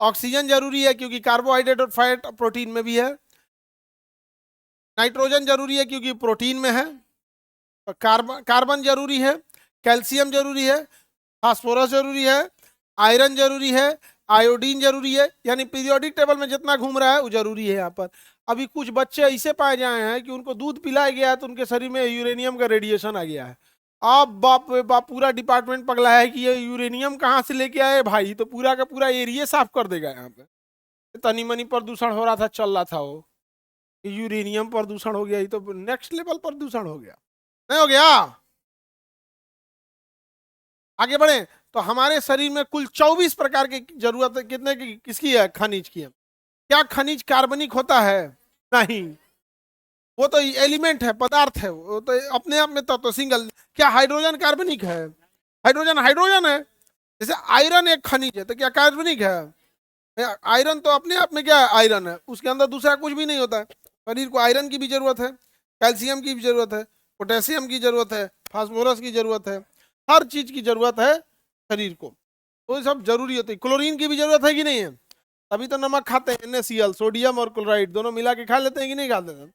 A: ऑक्सीजन जरूरी है क्योंकि कार्बोहाइड्रेट और फैट प्रोटीन में भी है, नाइट्रोजन जरूरी है क्योंकि प्रोटीन में है, कार्बन जरूरी है, कैल्शियम जरूरी है, फास्फोरस जरूरी है, आयरन जरूरी है, आयोडीन जरूरी है। यानी पीरियोडिक टेबल में जितना घूम रहा है वो जरूरी है यहाँ पर। अभी कुछ बच्चे ऐसे पाए जाए हैं कि उनको दूध पिलाया गया है तो उनके शरीर में यूरेनियम का रेडिएशन आ गया है। अब बाप रे बाप, पूरा डिपार्टमेंट पगला है कि ये यूरेनियम कहाँ से लेके आए भाई, तो पूरा का पूरा एरिया साफ कर देगा यहाँ पे। तनी मनी प्रदूषण हो रहा था, चल रहा था वो, यूरेनियम प्रदूषण हो गया, ये तो नेक्स्ट लेवल प्रदूषण हो गया, नहीं हो गया? आगे बढ़े। तो हमारे शरीर में कुल 24 प्रकार की जरूरत है, कितने की किसकी है? खनिज की है। क्या खनिज कार्बनिक होता है? नहीं, वो तो एलिमेंट है, पदार्थ है, वो तो अपने आप में तो सिंगल। क्या हाइड्रोजन कार्बनिक है? हाइड्रोजन हाइड्रोजन है। जैसे आयरन एक खनिज है, तो क्या कार्बनिक है? आयरन तो अपने आप में क्या है? आयरन है, उसके अंदर दूसरा कुछ भी नहीं होता है। शरीर को आयरन की भी जरूरत है, कैल्शियम की भी जरूरत है, पोटेशियम की जरूरत है, फास्फोरस की जरूरत है, हर चीज की जरूरत है शरीर को। तो ये सब जरूरी होती है। क्लोरीन की भी जरूरत है कि नहीं है? तभी तो नमक खाते हैं, NaCl, सोडियम और क्लोराइड दोनों मिला के खा लेते हैं कि नहीं खाते हैं?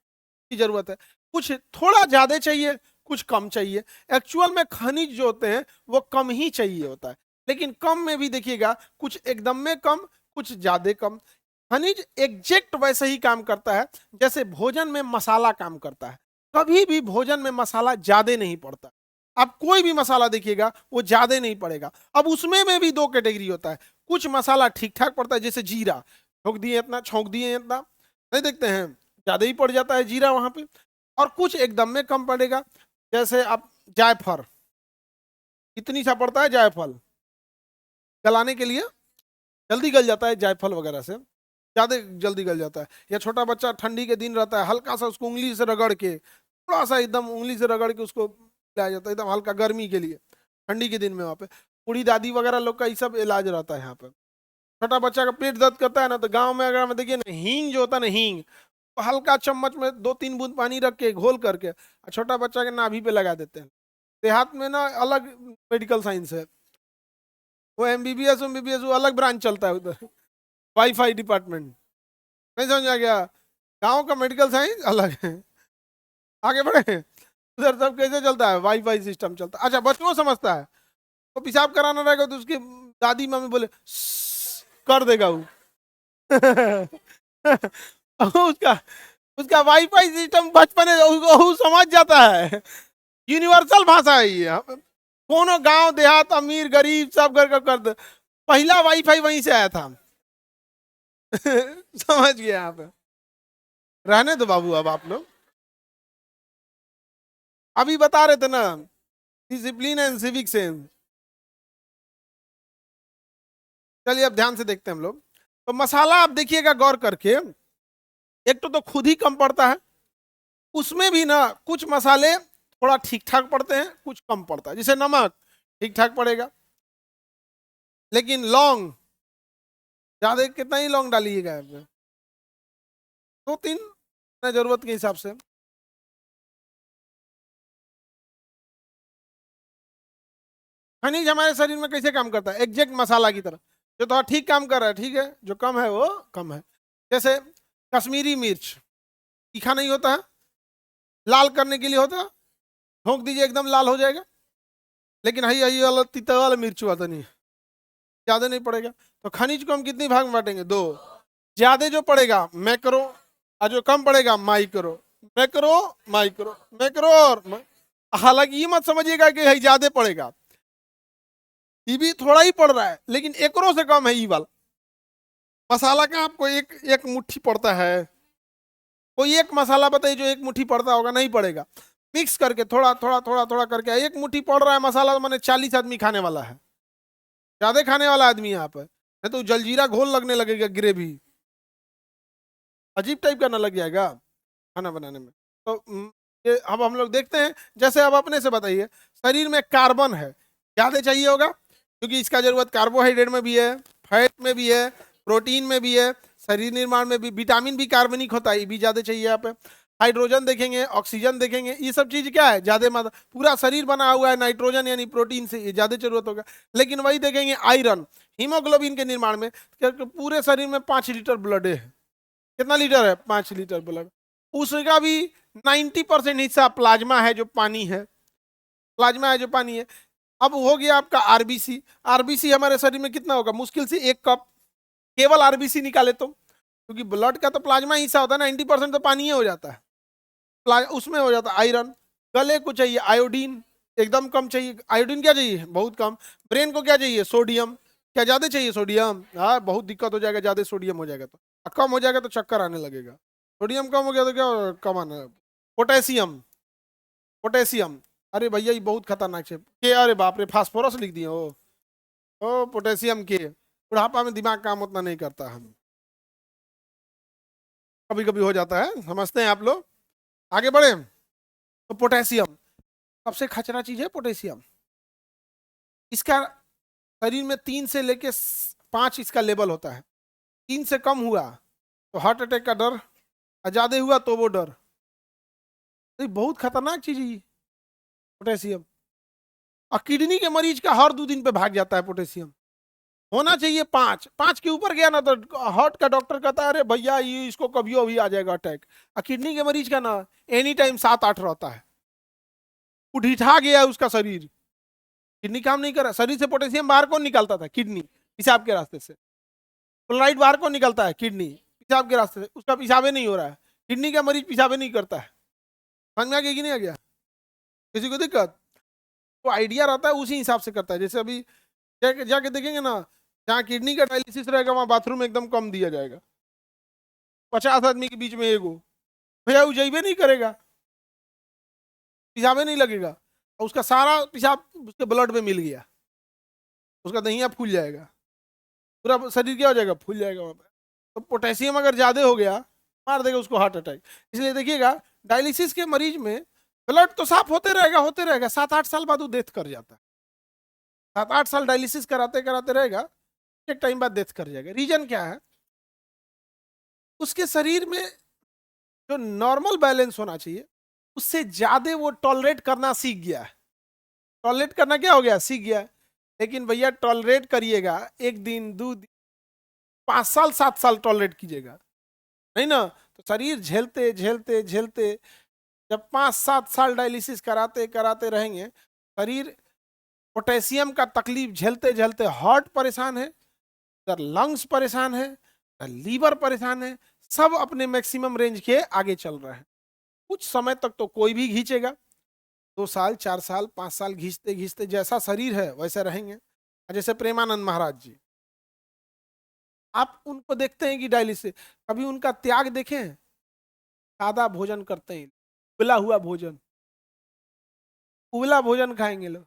A: की जरूरत है। कुछ थोड़ा ज्यादा चाहिए, कुछ कम चाहिए। एक्चुअल में खनिज जो होते हैं वो कम ही चाहिए होता है, लेकिन कम में भी देखिएगा कुछ एकदम में कम, कुछ ज्यादा कम। खनिज एग्जैक्ट वैसे ही काम करता है जैसे भोजन में मसाला काम करता है। कभी भी भोजन में मसाला ज्यादा नहीं पड़ता। आप कोई भी मसाला देखिएगा वो ज्यादा नहीं पड़ेगा। अब उसमें में भी दो कैटेगरी होता है। कुछ मसाला ठीक ठाक पड़ता है, जैसे जीरा, छोंक दिए इतना, छोंक दिए इतना, नहीं देखते हैं, ज्यादा ही पड़ जाता है जीरा वहां पे। और कुछ एकदम में कम पड़ेगा, जैसे आप जायफल, इतनी सा पड़ता है जायफल, गलाने के लिए जल्दी गल जाता है जायफल वगैरह से, ज्यादा जल्दी गल जाता है। या छोटा बच्चा ठंडी के दिन रहता है, हल्का सा उसको उंगली से रगड़ के, थोड़ा सा एकदम उंगली से रगड़ के उसको पिलाया जाता है, एकदम हल्का, गर्मी के लिए, ठंडी के दिन में वहाँ पे। बूढ़ी दादी वगैरह लोग का ये सब इलाज रहता है यहाँ पे। छोटा बच्चा का पेट दर्द करता है ना, तो गाँव में अगर देखिए ना, हींग जो होता है ना, हींग हल्का चम्मच में 2-3 बूंद पानी रख के घोल करके छोटा बच्चा के नाभि पे लगा देते हैं। देहात में ना अलग मेडिकल साइंस है, वो MBBS वो अलग ब्रांच चलता है उधर, वाईफाई डिपार्टमेंट, नहीं समझ आ गया? गांव का मेडिकल साइंस अलग है। आगे बढ़े। उधर सब कैसे चलता है? वाईफाई सिस्टम चलता है। अच्छा, बच्चों समझता है, तो पेशाब कराना रहेगा तो उसकी दादी मम्मी बोले कर देगा वो। उसका उसका वाईफाई सिस्टम बचपन में समझ जाता है। यूनिवर्सल भाषा है ये। कोनो गांव देहात, अमीर गरीब सब घर का कर दे, पहला वाईफाई वहीं से आया था। समझ गया आप? रहने दो बाबू, अब आप लोग अभी बता रहे थे ना, डिसिप्लिन एंड सिविक सेंस। चलिए अब ध्यान से देखते हैं हम लोग। तो मसाला आप देखिएगा गौर करके, एक तो खुद ही कम पड़ता है, उसमें भी ना कुछ मसाले थोड़ा ठीक ठाक पड़ते हैं, कुछ कम पड़ता है। जैसे नमक ठीक ठाक पड़ेगा, लेकिन लौंग ज्यादा, कितना ही लौंग डालिएगा, 2-3 जरूरत के हिसाब से। खनिज हमारे शरीर में कैसे काम करता है? एग्जैक्ट मसाला की तरह, जो थोड़ा ठीक काम कर रहा है ठीक है, जो कम है वो कम है। जैसे कश्मीरी मिर्च तीखा नहीं होता है, लाल करने के लिए होता है, ठोक दीजिए एकदम लाल हो जाएगा। लेकिन हई हई वाला तीता वाला मिर्च हुआ था नहीं, ज्यादा नहीं पड़ेगा। तो खनिज को हम कितनी भाग में बांटेंगे? 2। ज्यादा जो पड़ेगा मैक्रो, और जो कम पड़ेगा माइक्रो। मैक्रो, माइक्रो, मैक्रो और हालांकि ये मत समझिएगा कि हई ज्यादा पड़ेगा, ये भी थोड़ा ही पड़ रहा है, लेकिन एकरो से कम है। ये वाला मसाला का आपको एक एक मुट्ठी पड़ता है, कोई एक मसाला बताइए जो एक मुट्ठी पड़ता होगा? नहीं पड़ेगा। मिक्स करके थोड़ा थोड़ा थोड़ा थोड़ा करके एक मुट्ठी पड़ रहा है मसाला, तो मैंने 40 आदमी खाने वाला है, ज्यादा खाने वाला आदमी यहाँ पर, नहीं तो जलजीरा घोल लगने लगेगा, ग्रेवी अजीब टाइप का ना लग जाएगा खाना बनाने में। तो ये अब हम लोग देखते हैं। जैसे अब अपने से बताइए, शरीर में कार्बन है, ज्यादा चाहिए होगा क्योंकि इसका जरूरत कार्बोहाइड्रेट में भी है, फैट में भी है, प्रोटीन में भी है, शरीर निर्माण में भी। विटामिन भी कार्बनिक होता है, ये भी ज्यादा चाहिए यहाँ पे। हाइड्रोजन देखेंगे, ऑक्सीजन देखेंगे, ये सब चीज क्या है, ज्यादा मात्रा। पूरा शरीर बना हुआ है नाइट्रोजन यानी प्रोटीन से, ये ज्यादा जरूरत होगा। लेकिन वही देखेंगे आयरन, हीमोग्लोबिन के निर्माण में पूरे शरीर में 5 लीटर ब्लड है। कितना लीटर है, 5 लीटर ब्लड। उसका भी 90% हिस्सा प्लाज्मा है, जो पानी है, प्लाज्मा है जो पानी है। अब हो गया आपका आरबीसी। आरबीसी हमारे शरीर में कितना होगा, मुश्किल से 1 कप, केवल आरबीसी निकाले तो, क्योंकि ब्लड का तो प्लाज्मा हिस्सा होता है, 90% तो पानी ही हो जाता है, उसमें हो जाता है आयरन। गले को चाहिए आयोडीन, एकदम कम चाहिए। आयोडीन क्या चाहिए, बहुत कम। ब्रेन को क्या चाहिए, सोडियम। क्या ज्यादा चाहिए, सोडियम। हाँ, बहुत दिक्कत हो जाएगा, ज्यादा सोडियम हो जाएगा तो। कम हो जाएगा तो चक्कर आने लगेगा। सोडियम कम हो गया तो क्या कम आना। पोटेशियम, पोटेशियम, अरे भैया ये बहुत खतरनाक है के, अरे बाप रे, फास्फोरस लिख दिए हो। ओ पोटेशियम के, बुढ़ापा में दिमाग काम उतना नहीं करता, हम कभी कभी हो जाता है, समझते हैं आप लोग। आगे बढ़े तो पोटेशियम सबसे खतरा चीज है, पोटेशियम। इसका शरीर में 3 से लेके 5 इसका लेवल होता है। 3 से कम हुआ तो हार्ट अटैक का डर, और ज्यादा हुआ तो वो डर। तो बहुत खतरनाक चीज है ये पोटेशियम। और किडनी के मरीज का हर 2 दिन पे भाग जाता है पोटेशियम। होना चाहिए 5, 5 के ऊपर गया ना तो हार्ट का डॉक्टर कहता है अरे भैया ये इसको कभी अभी आ जाएगा अटैक। और किडनी के मरीज का ना एनी टाइम 7-8 रहता है। उठा गया उसका शरीर, किडनी काम नहीं कर रहा। शरीर से पोटेशियम बाहर कौन निकालता था, किडनी, पेशाब के रास्ते से। क्लोराइड बाहर कौन निकलता है, किडनी, पेशाब के रास्ते से। उसका पेशाबे नहीं हो रहा है, किडनी का मरीज पेशाबे नहीं करता है। समझ में आ गया कि नहीं आ गया, किसी को दिक्कत? तो आइडिया रहता है उसी हिसाब से करता है। जैसे अभी जाके देखेंगे ना, जहाँ किडनी का डायलिसिस रहेगा वहां बाथरूम एकदम कम दिया जाएगा। 50 आदमी के बीच में एगो, भैया वो जइबे नहीं करेगा, पेशाबे नहीं लगेगा, और उसका सारा पेशाब उसके ब्लड में मिल गया, उसका दहिया फूल जाएगा, पूरा शरीर क्या हो जाएगा, फूल जाएगा वहां पर। तो पोटेशियम अगर ज्यादा हो गया मार देगा उसको हार्ट अटैक। इसलिए देखिएगा डायलिसिस के मरीज में ब्लड तो साफ होते रहेगा, होते रहेगा, 7-8 साल बाद वो डेथ कर जाता है। 7-8 साल डायलिसिस कराते कराते रहेगा, एक टाइम बाद डेथ कर जाएगा। रीजन क्या है, उसके शरीर में जो नॉर्मल बैलेंस होना चाहिए उससे ज्यादा वो टॉलरेट करना सीख गया है। टॉलरेट करना क्या हो गया, सीख गया है। लेकिन भैया टॉलरेट करिएगा 1 दिन 2 दिन, 5 साल 7 साल टॉलरेट कीजिएगा नहीं ना, तो शरीर झेलते झेलते झेलते जब 5-7 साल डायलिसिस कराते कराते रहेंगे, शरीर पोटेशियम का तकलीफ झेलते झेलते हार्ट परेशान है, इधर लंग्स परेशान है, इधर लीवर परेशान है, सब अपने मैक्सिमम रेंज के आगे चल रहे हैं। कुछ समय तक तो कोई भी खींचेगा, 2 साल 4 साल 5 साल घींचते घींचते जैसा शरीर है वैसे रहेंगे। जैसे प्रेमानंद महाराज जी, आप उनको देखते हैं कि डायलिसिस, कभी उनका त्याग देखें, सादा भोजन करते हैं, उबला हुआ भोजन, उबला भोजन खाएंगे लोग।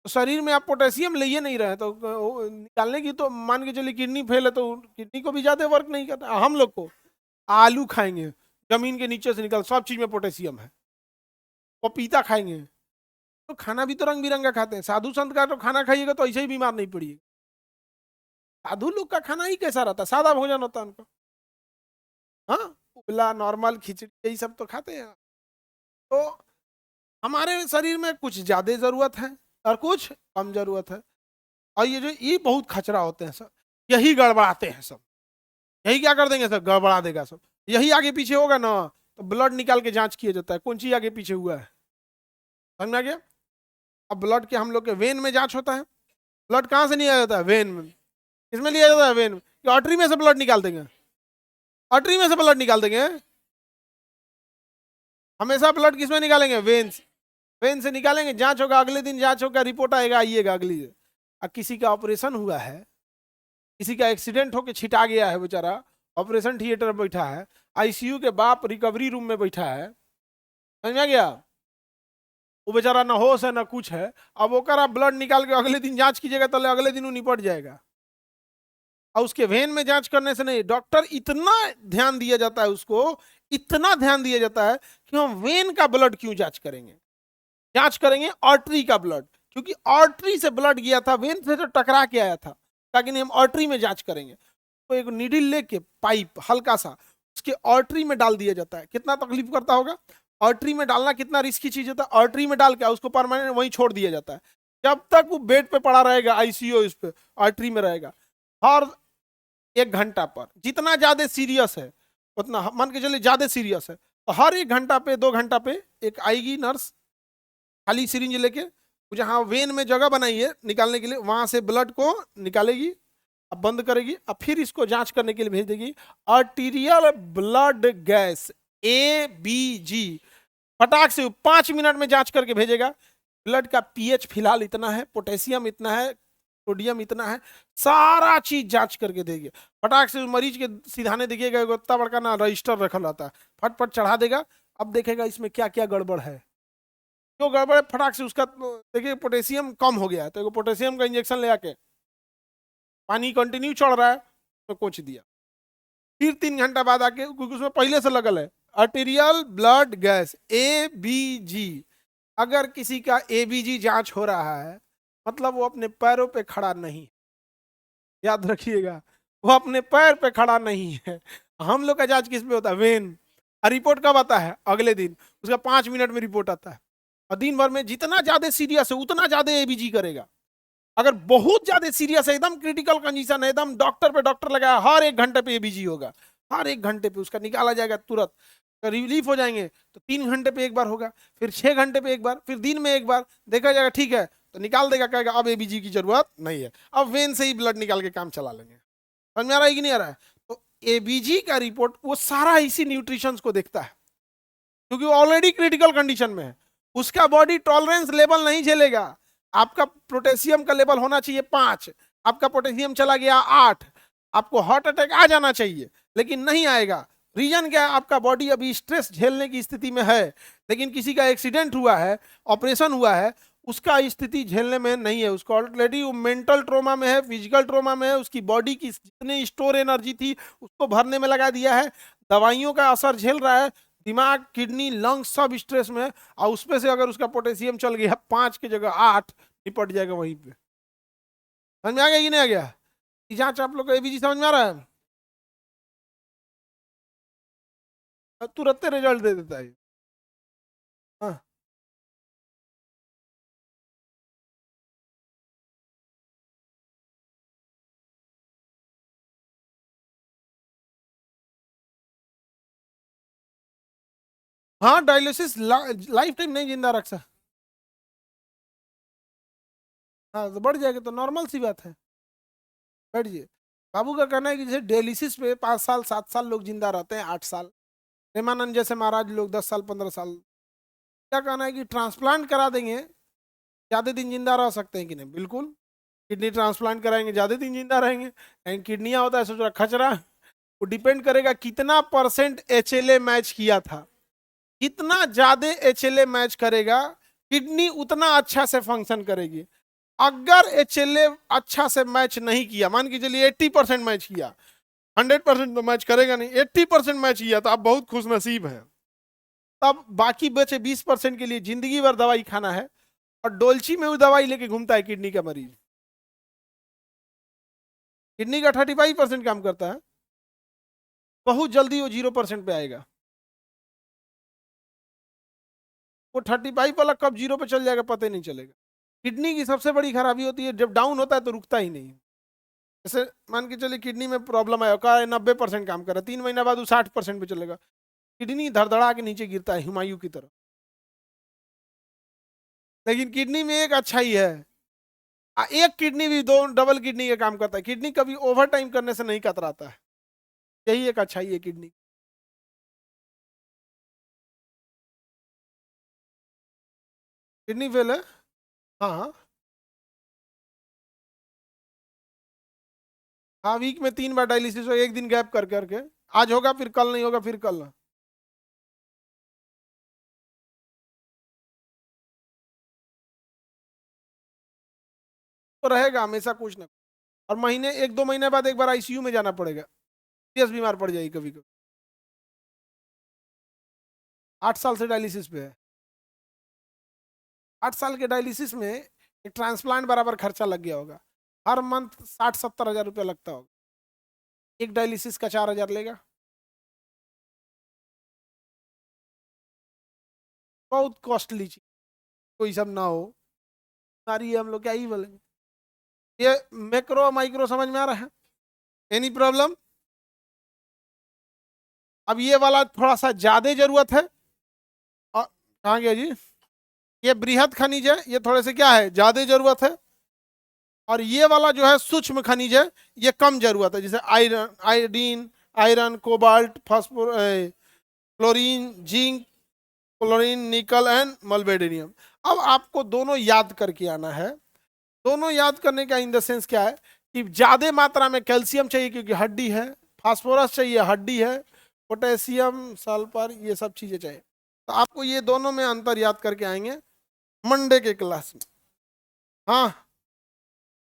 A: तो शरीर में आप पोटेशियम ले ही नहीं रहे तो निकालने की तो मान के चलिए किडनी फेल है तो किडनी को भी ज्यादा वर्क नहीं करता। हम लोग को आलू खाएंगे, जमीन के नीचे से निकल, सब चीज में पोटेशियम है। पपीता खाएंगे, तो खाना भी तो रंग बिरंगा खाते हैं। साधु संत का तो खाना खाइएगा तो ऐसे ही बीमार नहीं पड़िएगा। साधु लोग का खाना ही कैसा रहता है, सादा भोजन होता है उनका। हाँ, उबला नॉर्मल खिचड़ी यही सब तो खाते हैं। तो हमारे शरीर में कुछ ज्यादा जरूरत है और कुछ कम जरूरत है। और ये बहुत खचरा होते हैं सब, यही गड़बड़ाते हैं सब। यही क्या कर देंगे सब, गड़बड़ा देगा सब। यही आगे पीछे होगा ना तो ब्लड निकाल के जांच किया जाता है कौन चीज आगे पीछे हुआ है। समझ में आ गया? अब ब्लड के हम लोग के वेन में जांच होता है। ब्लड कहाँ से लिया जाता है, वेन में। किसमें लिया जाता है, वेन में। आर्टरी में से ब्लड निकाल देंगे, आर्टरी में से ब्लड निकाल देंगे। हमेशा ब्लड किसमें निकालेंगे, वेन से। वेन से निकालेंगे, जांच होगा, अगले दिन जांच होगा, रिपोर्ट आएगा, आइएगा अगली दिन। अब किसी का ऑपरेशन हुआ है, किसी का एक्सीडेंट होकर छिटा गया है बेचारा, ऑपरेशन थिएटर में बैठा है, आईसीयू के बाप रिकवरी रूम में बैठा है, समझ में आ गया। वो बेचारा ना होश है ना कुछ है। अब वो आप ब्लड निकाल के अगले दिन जांच कीजिएगा तो अगले दिन वो निपट जाएगा। और उसके वेन में जांच करने से नहीं, डॉक्टर इतना ध्यान दिया जाता है उसको, इतना ध्यान दिया जाता है कि हम वेन का ब्लड क्यों जांच करेंगे, जांच करेंगे आर्टरी का ब्लड, क्योंकि आर्टरी से ब्लड गया था, वेन से तो टकरा के आया था, ताकि नहीं हम आर्टरी में जांच करेंगे। तो एक नीडल लेके पाइप हल्का सा उसके आर्टरी में डाल दिया जाता है। कितना तकलीफ करता होगा, आर्टरी में डालना कितना रिस्की चीज होता है। आर्टरी में डाल के उसको परमानेंट वहीं छोड़ दिया जाता है, जब तक वो बेड पे पड़ा रहेगा, आईसीयू इस पे आर्टरी में रहेगा। हर 1 घंटा पर, जितना ज्यादा सीरियस है उतना मान के चलिए ज्यादा सीरियस है, तो हर 1 घंटा पे 2 घंटा पे एक आएगी नर्स खाली सिरिंज लेके, जहाँ वेन में जगह बनाई है निकालने के लिए वहां से ब्लड को निकालेगी, अब बंद करेगी, अब फिर इसको जांच करने के लिए भेज देगी। आर्टीरियल ब्लड गैस ABG फटाक से 5 मिनट में जांच करके भेजेगा। ब्लड का पीएच फिलहाल इतना है, पोटेशियम इतना है, सोडियम इतना है, सारा चीज जांच करके देगी। फटाक से मरीज के सिधाने देखिएगा, इतना बड़का ना रजिस्टर रखा रहता है, फटफट चढ़ा देगा। अब देखेगा इसमें क्या क्या गड़बड़ है, जो गड़बड़ है फटाक से उसका देखिए पोटेशियम कम हो गया है तो पोटेशियम का इंजेक्शन ले आके, पानी कंटिन्यू चढ़ रहा है तो कुछ दिया, फिर 3 घंटा बाद आके, क्योंकि उसमें पहले से लगल है आर्टीरियल ब्लड गैस ABG। अगर किसी का ABG जांच हो रहा है मतलब वो अपने पैरों पे खड़ा नहीं, याद रखिएगा, वो अपने पैर पे खड़ा नहीं है। हम लोग का जांच किस पे होता है, वेन। और रिपोर्ट कब आता है, अगले दिन, उसका 5 मिनट में रिपोर्ट आता है। और दिन भर में जितना ज्यादा सीरियस है उतना ज्यादा ABG करेगा। अगर बहुत ज्यादा सीरियस है, एकदम क्रिटिकल कंडीशन है, एकदम डॉक्टर पे डॉक्टर लगाया, हर 1 घंटे पे ABG होगा, हर 1 घंटे पे उसका निकाला जाएगा तुरंत। तो रिलीफ हो जाएंगे तो 3 घंटे पे एक बार होगा, फिर 6 घंटे पे एक बार, फिर दिन में एक बार देखा जाएगा, ठीक है तो निकाल देगा, कहेगा अब ABG की जरूरत नहीं है, अब वेन से ही ब्लड निकाल के काम चला लेंगे। समझ में आ रहा है कि नहीं आ रहा है? तो ABG का रिपोर्ट वो सारा इसी न्यूट्रिशन को देखता है, क्योंकि वो ऑलरेडी क्रिटिकल कंडीशन में है, उसका बॉडी टॉलरेंस लेवल नहीं झेलेगा। आपका पोटेशियम का लेवल होना चाहिए 5, आपका पोटेशियम चला गया 8, आपको हार्ट अटैक आ जाना चाहिए लेकिन नहीं आएगा। रीजन क्या है, आपका बॉडी अभी स्ट्रेस झेलने की स्थिति में है, लेकिन किसी का एक्सीडेंट हुआ है, ऑपरेशन हुआ है, उसका स्थिति झेलने में नहीं है, उसको ऑलरेडी वो मेंटल ट्रोमा में है, फिजिकल ट्रोमा में है, उसकी बॉडी की जितनी स्टोर एनर्जी थी उसको भरने में लगा दिया है, दवाइयों का असर झेल रहा है, दिमाग किडनी लंग्स सब स्ट्रेस में है, और उसमें से अगर उसका पोटेशियम चल गया 5 की जगह 8, निपट जाएगा वहीं पे। समझ में आ गया कि नहीं आ गया? जांच आप लोग को ABG समझ में आ रहा है? तुरंत रिजल्ट दे देता है। हाँ हाँ, डायलिसिस लाइफ टाइम नहीं जिंदा रख सकता। हाँ तो बढ़ जाएगा तो नॉर्मल सी बात है, बैठ जाइए। बाबू का कहना है कि जैसे डायलिसिस पे 5 साल 7 साल लोग जिंदा रहते हैं, 8 साल, प्रेमानंद जैसे महाराज लोग 10 साल 15 साल। क्या कहना है कि ट्रांसप्लांट करा देंगे ज्यादा दिन जिंदा रह सकते हैं कि नहीं? बिल्कुल, किडनी ट्रांसप्लांट कराएंगे ज्यादा दिन जिंदा रहेंगे, कहीं किडनियां होता है सोच रहा खचरा। वो डिपेंड करेगा कितना परसेंट HLA मैच किया था, जितना ज्यादा HLA मैच करेगा किडनी उतना अच्छा से फंक्शन करेगी। अगर HLA अच्छा से मैच नहीं किया, मान के चलिए 80% मैच किया, 100% तो मैच करेगा नहीं, 80% मैच किया तो आप बहुत खुश नसीब हैं। तब बाकी बचे 20% के लिए जिंदगी भर दवाई खाना है, और डोलची में वो दवाई लेके घूमता है किडनी का मरीज। किडनी का 35% काम करता है, बहुत जल्दी वो 0% पे आएगा। वो 35 वाला कब 0 पे चल जाएगा पता ही नहीं चलेगा। किडनी की सबसे बड़ी खराबी होती है जब डाउन होता है तो रुकता ही नहीं। जैसे मान के चलिए किडनी में प्रॉब्लम आया, का 90% काम कर रहा है, 3 महीना बाद वो 60% पे चलेगा, किडनी धड़धड़ा के नीचे गिरता है हुमायूं की तरह। लेकिन किडनी में एक अच्छाई है, एक किडनी भी दो डबल किडनी का काम करता है, किडनी कभी ओवर टाइम करने से नहीं कतराता है, यही एक अच्छाई है किडनी। किडनी फेल है, हाँ हाँ। हाँ, वीक में 3 बार डायलिसिस हो, एक दिन गैप कर करके, आज होगा फिर कल नहीं होगा फिर कल। तो रहेगा हमेशा कुछ ना, और महीने 1-2 महीने बाद एक बार आईसीयू में जाना पड़ेगा, सीरियस बीमार पड़ जाएगी कभी कभी। 8 साल से डायलिसिस पे है, 8 साल के डायलिसिस में एक ट्रांसप्लांट बराबर खर्चा लग गया होगा, हर मंथ 60-70 हजार रुपया लगता होगा। एक डायलिसिस का 4,000 लेगा, बहुत कॉस्टली चीज, कोई सब ना हो सारी, हम लोग क्या ही बोलेंगे। ये मैक्रो माइक्रो समझ में आ रहा है? Any problem? अब ये वाला थोड़ा सा ज्यादा जरूरत है, और कहाँ गया जी, ये बृहद खनिज है, ये थोड़े से क्या है ज्यादा जरूरत है, और ये वाला जो है सूक्ष्म खनिज है, ये कम जरूरत है, जैसे iron, iodine, iron, cobalt, phosphor, chlorine, zinc, chlorine, निकल एंड मॉलिब्डेनम। अब आपको दोनों याद करके आना है। दोनों याद करने का इन द सेंस क्या है कि ज्यादा मात्रा में कैल्शियम चाहिए क्योंकि हड्डी है, फास्फोरस चाहिए हड्डी है, पोटेशियम, सल्फर, ये सब चीजें चाहिए। तो आपको ये दोनों में अंतर याद करके आएंगे मंडे के क्लास में। हाँ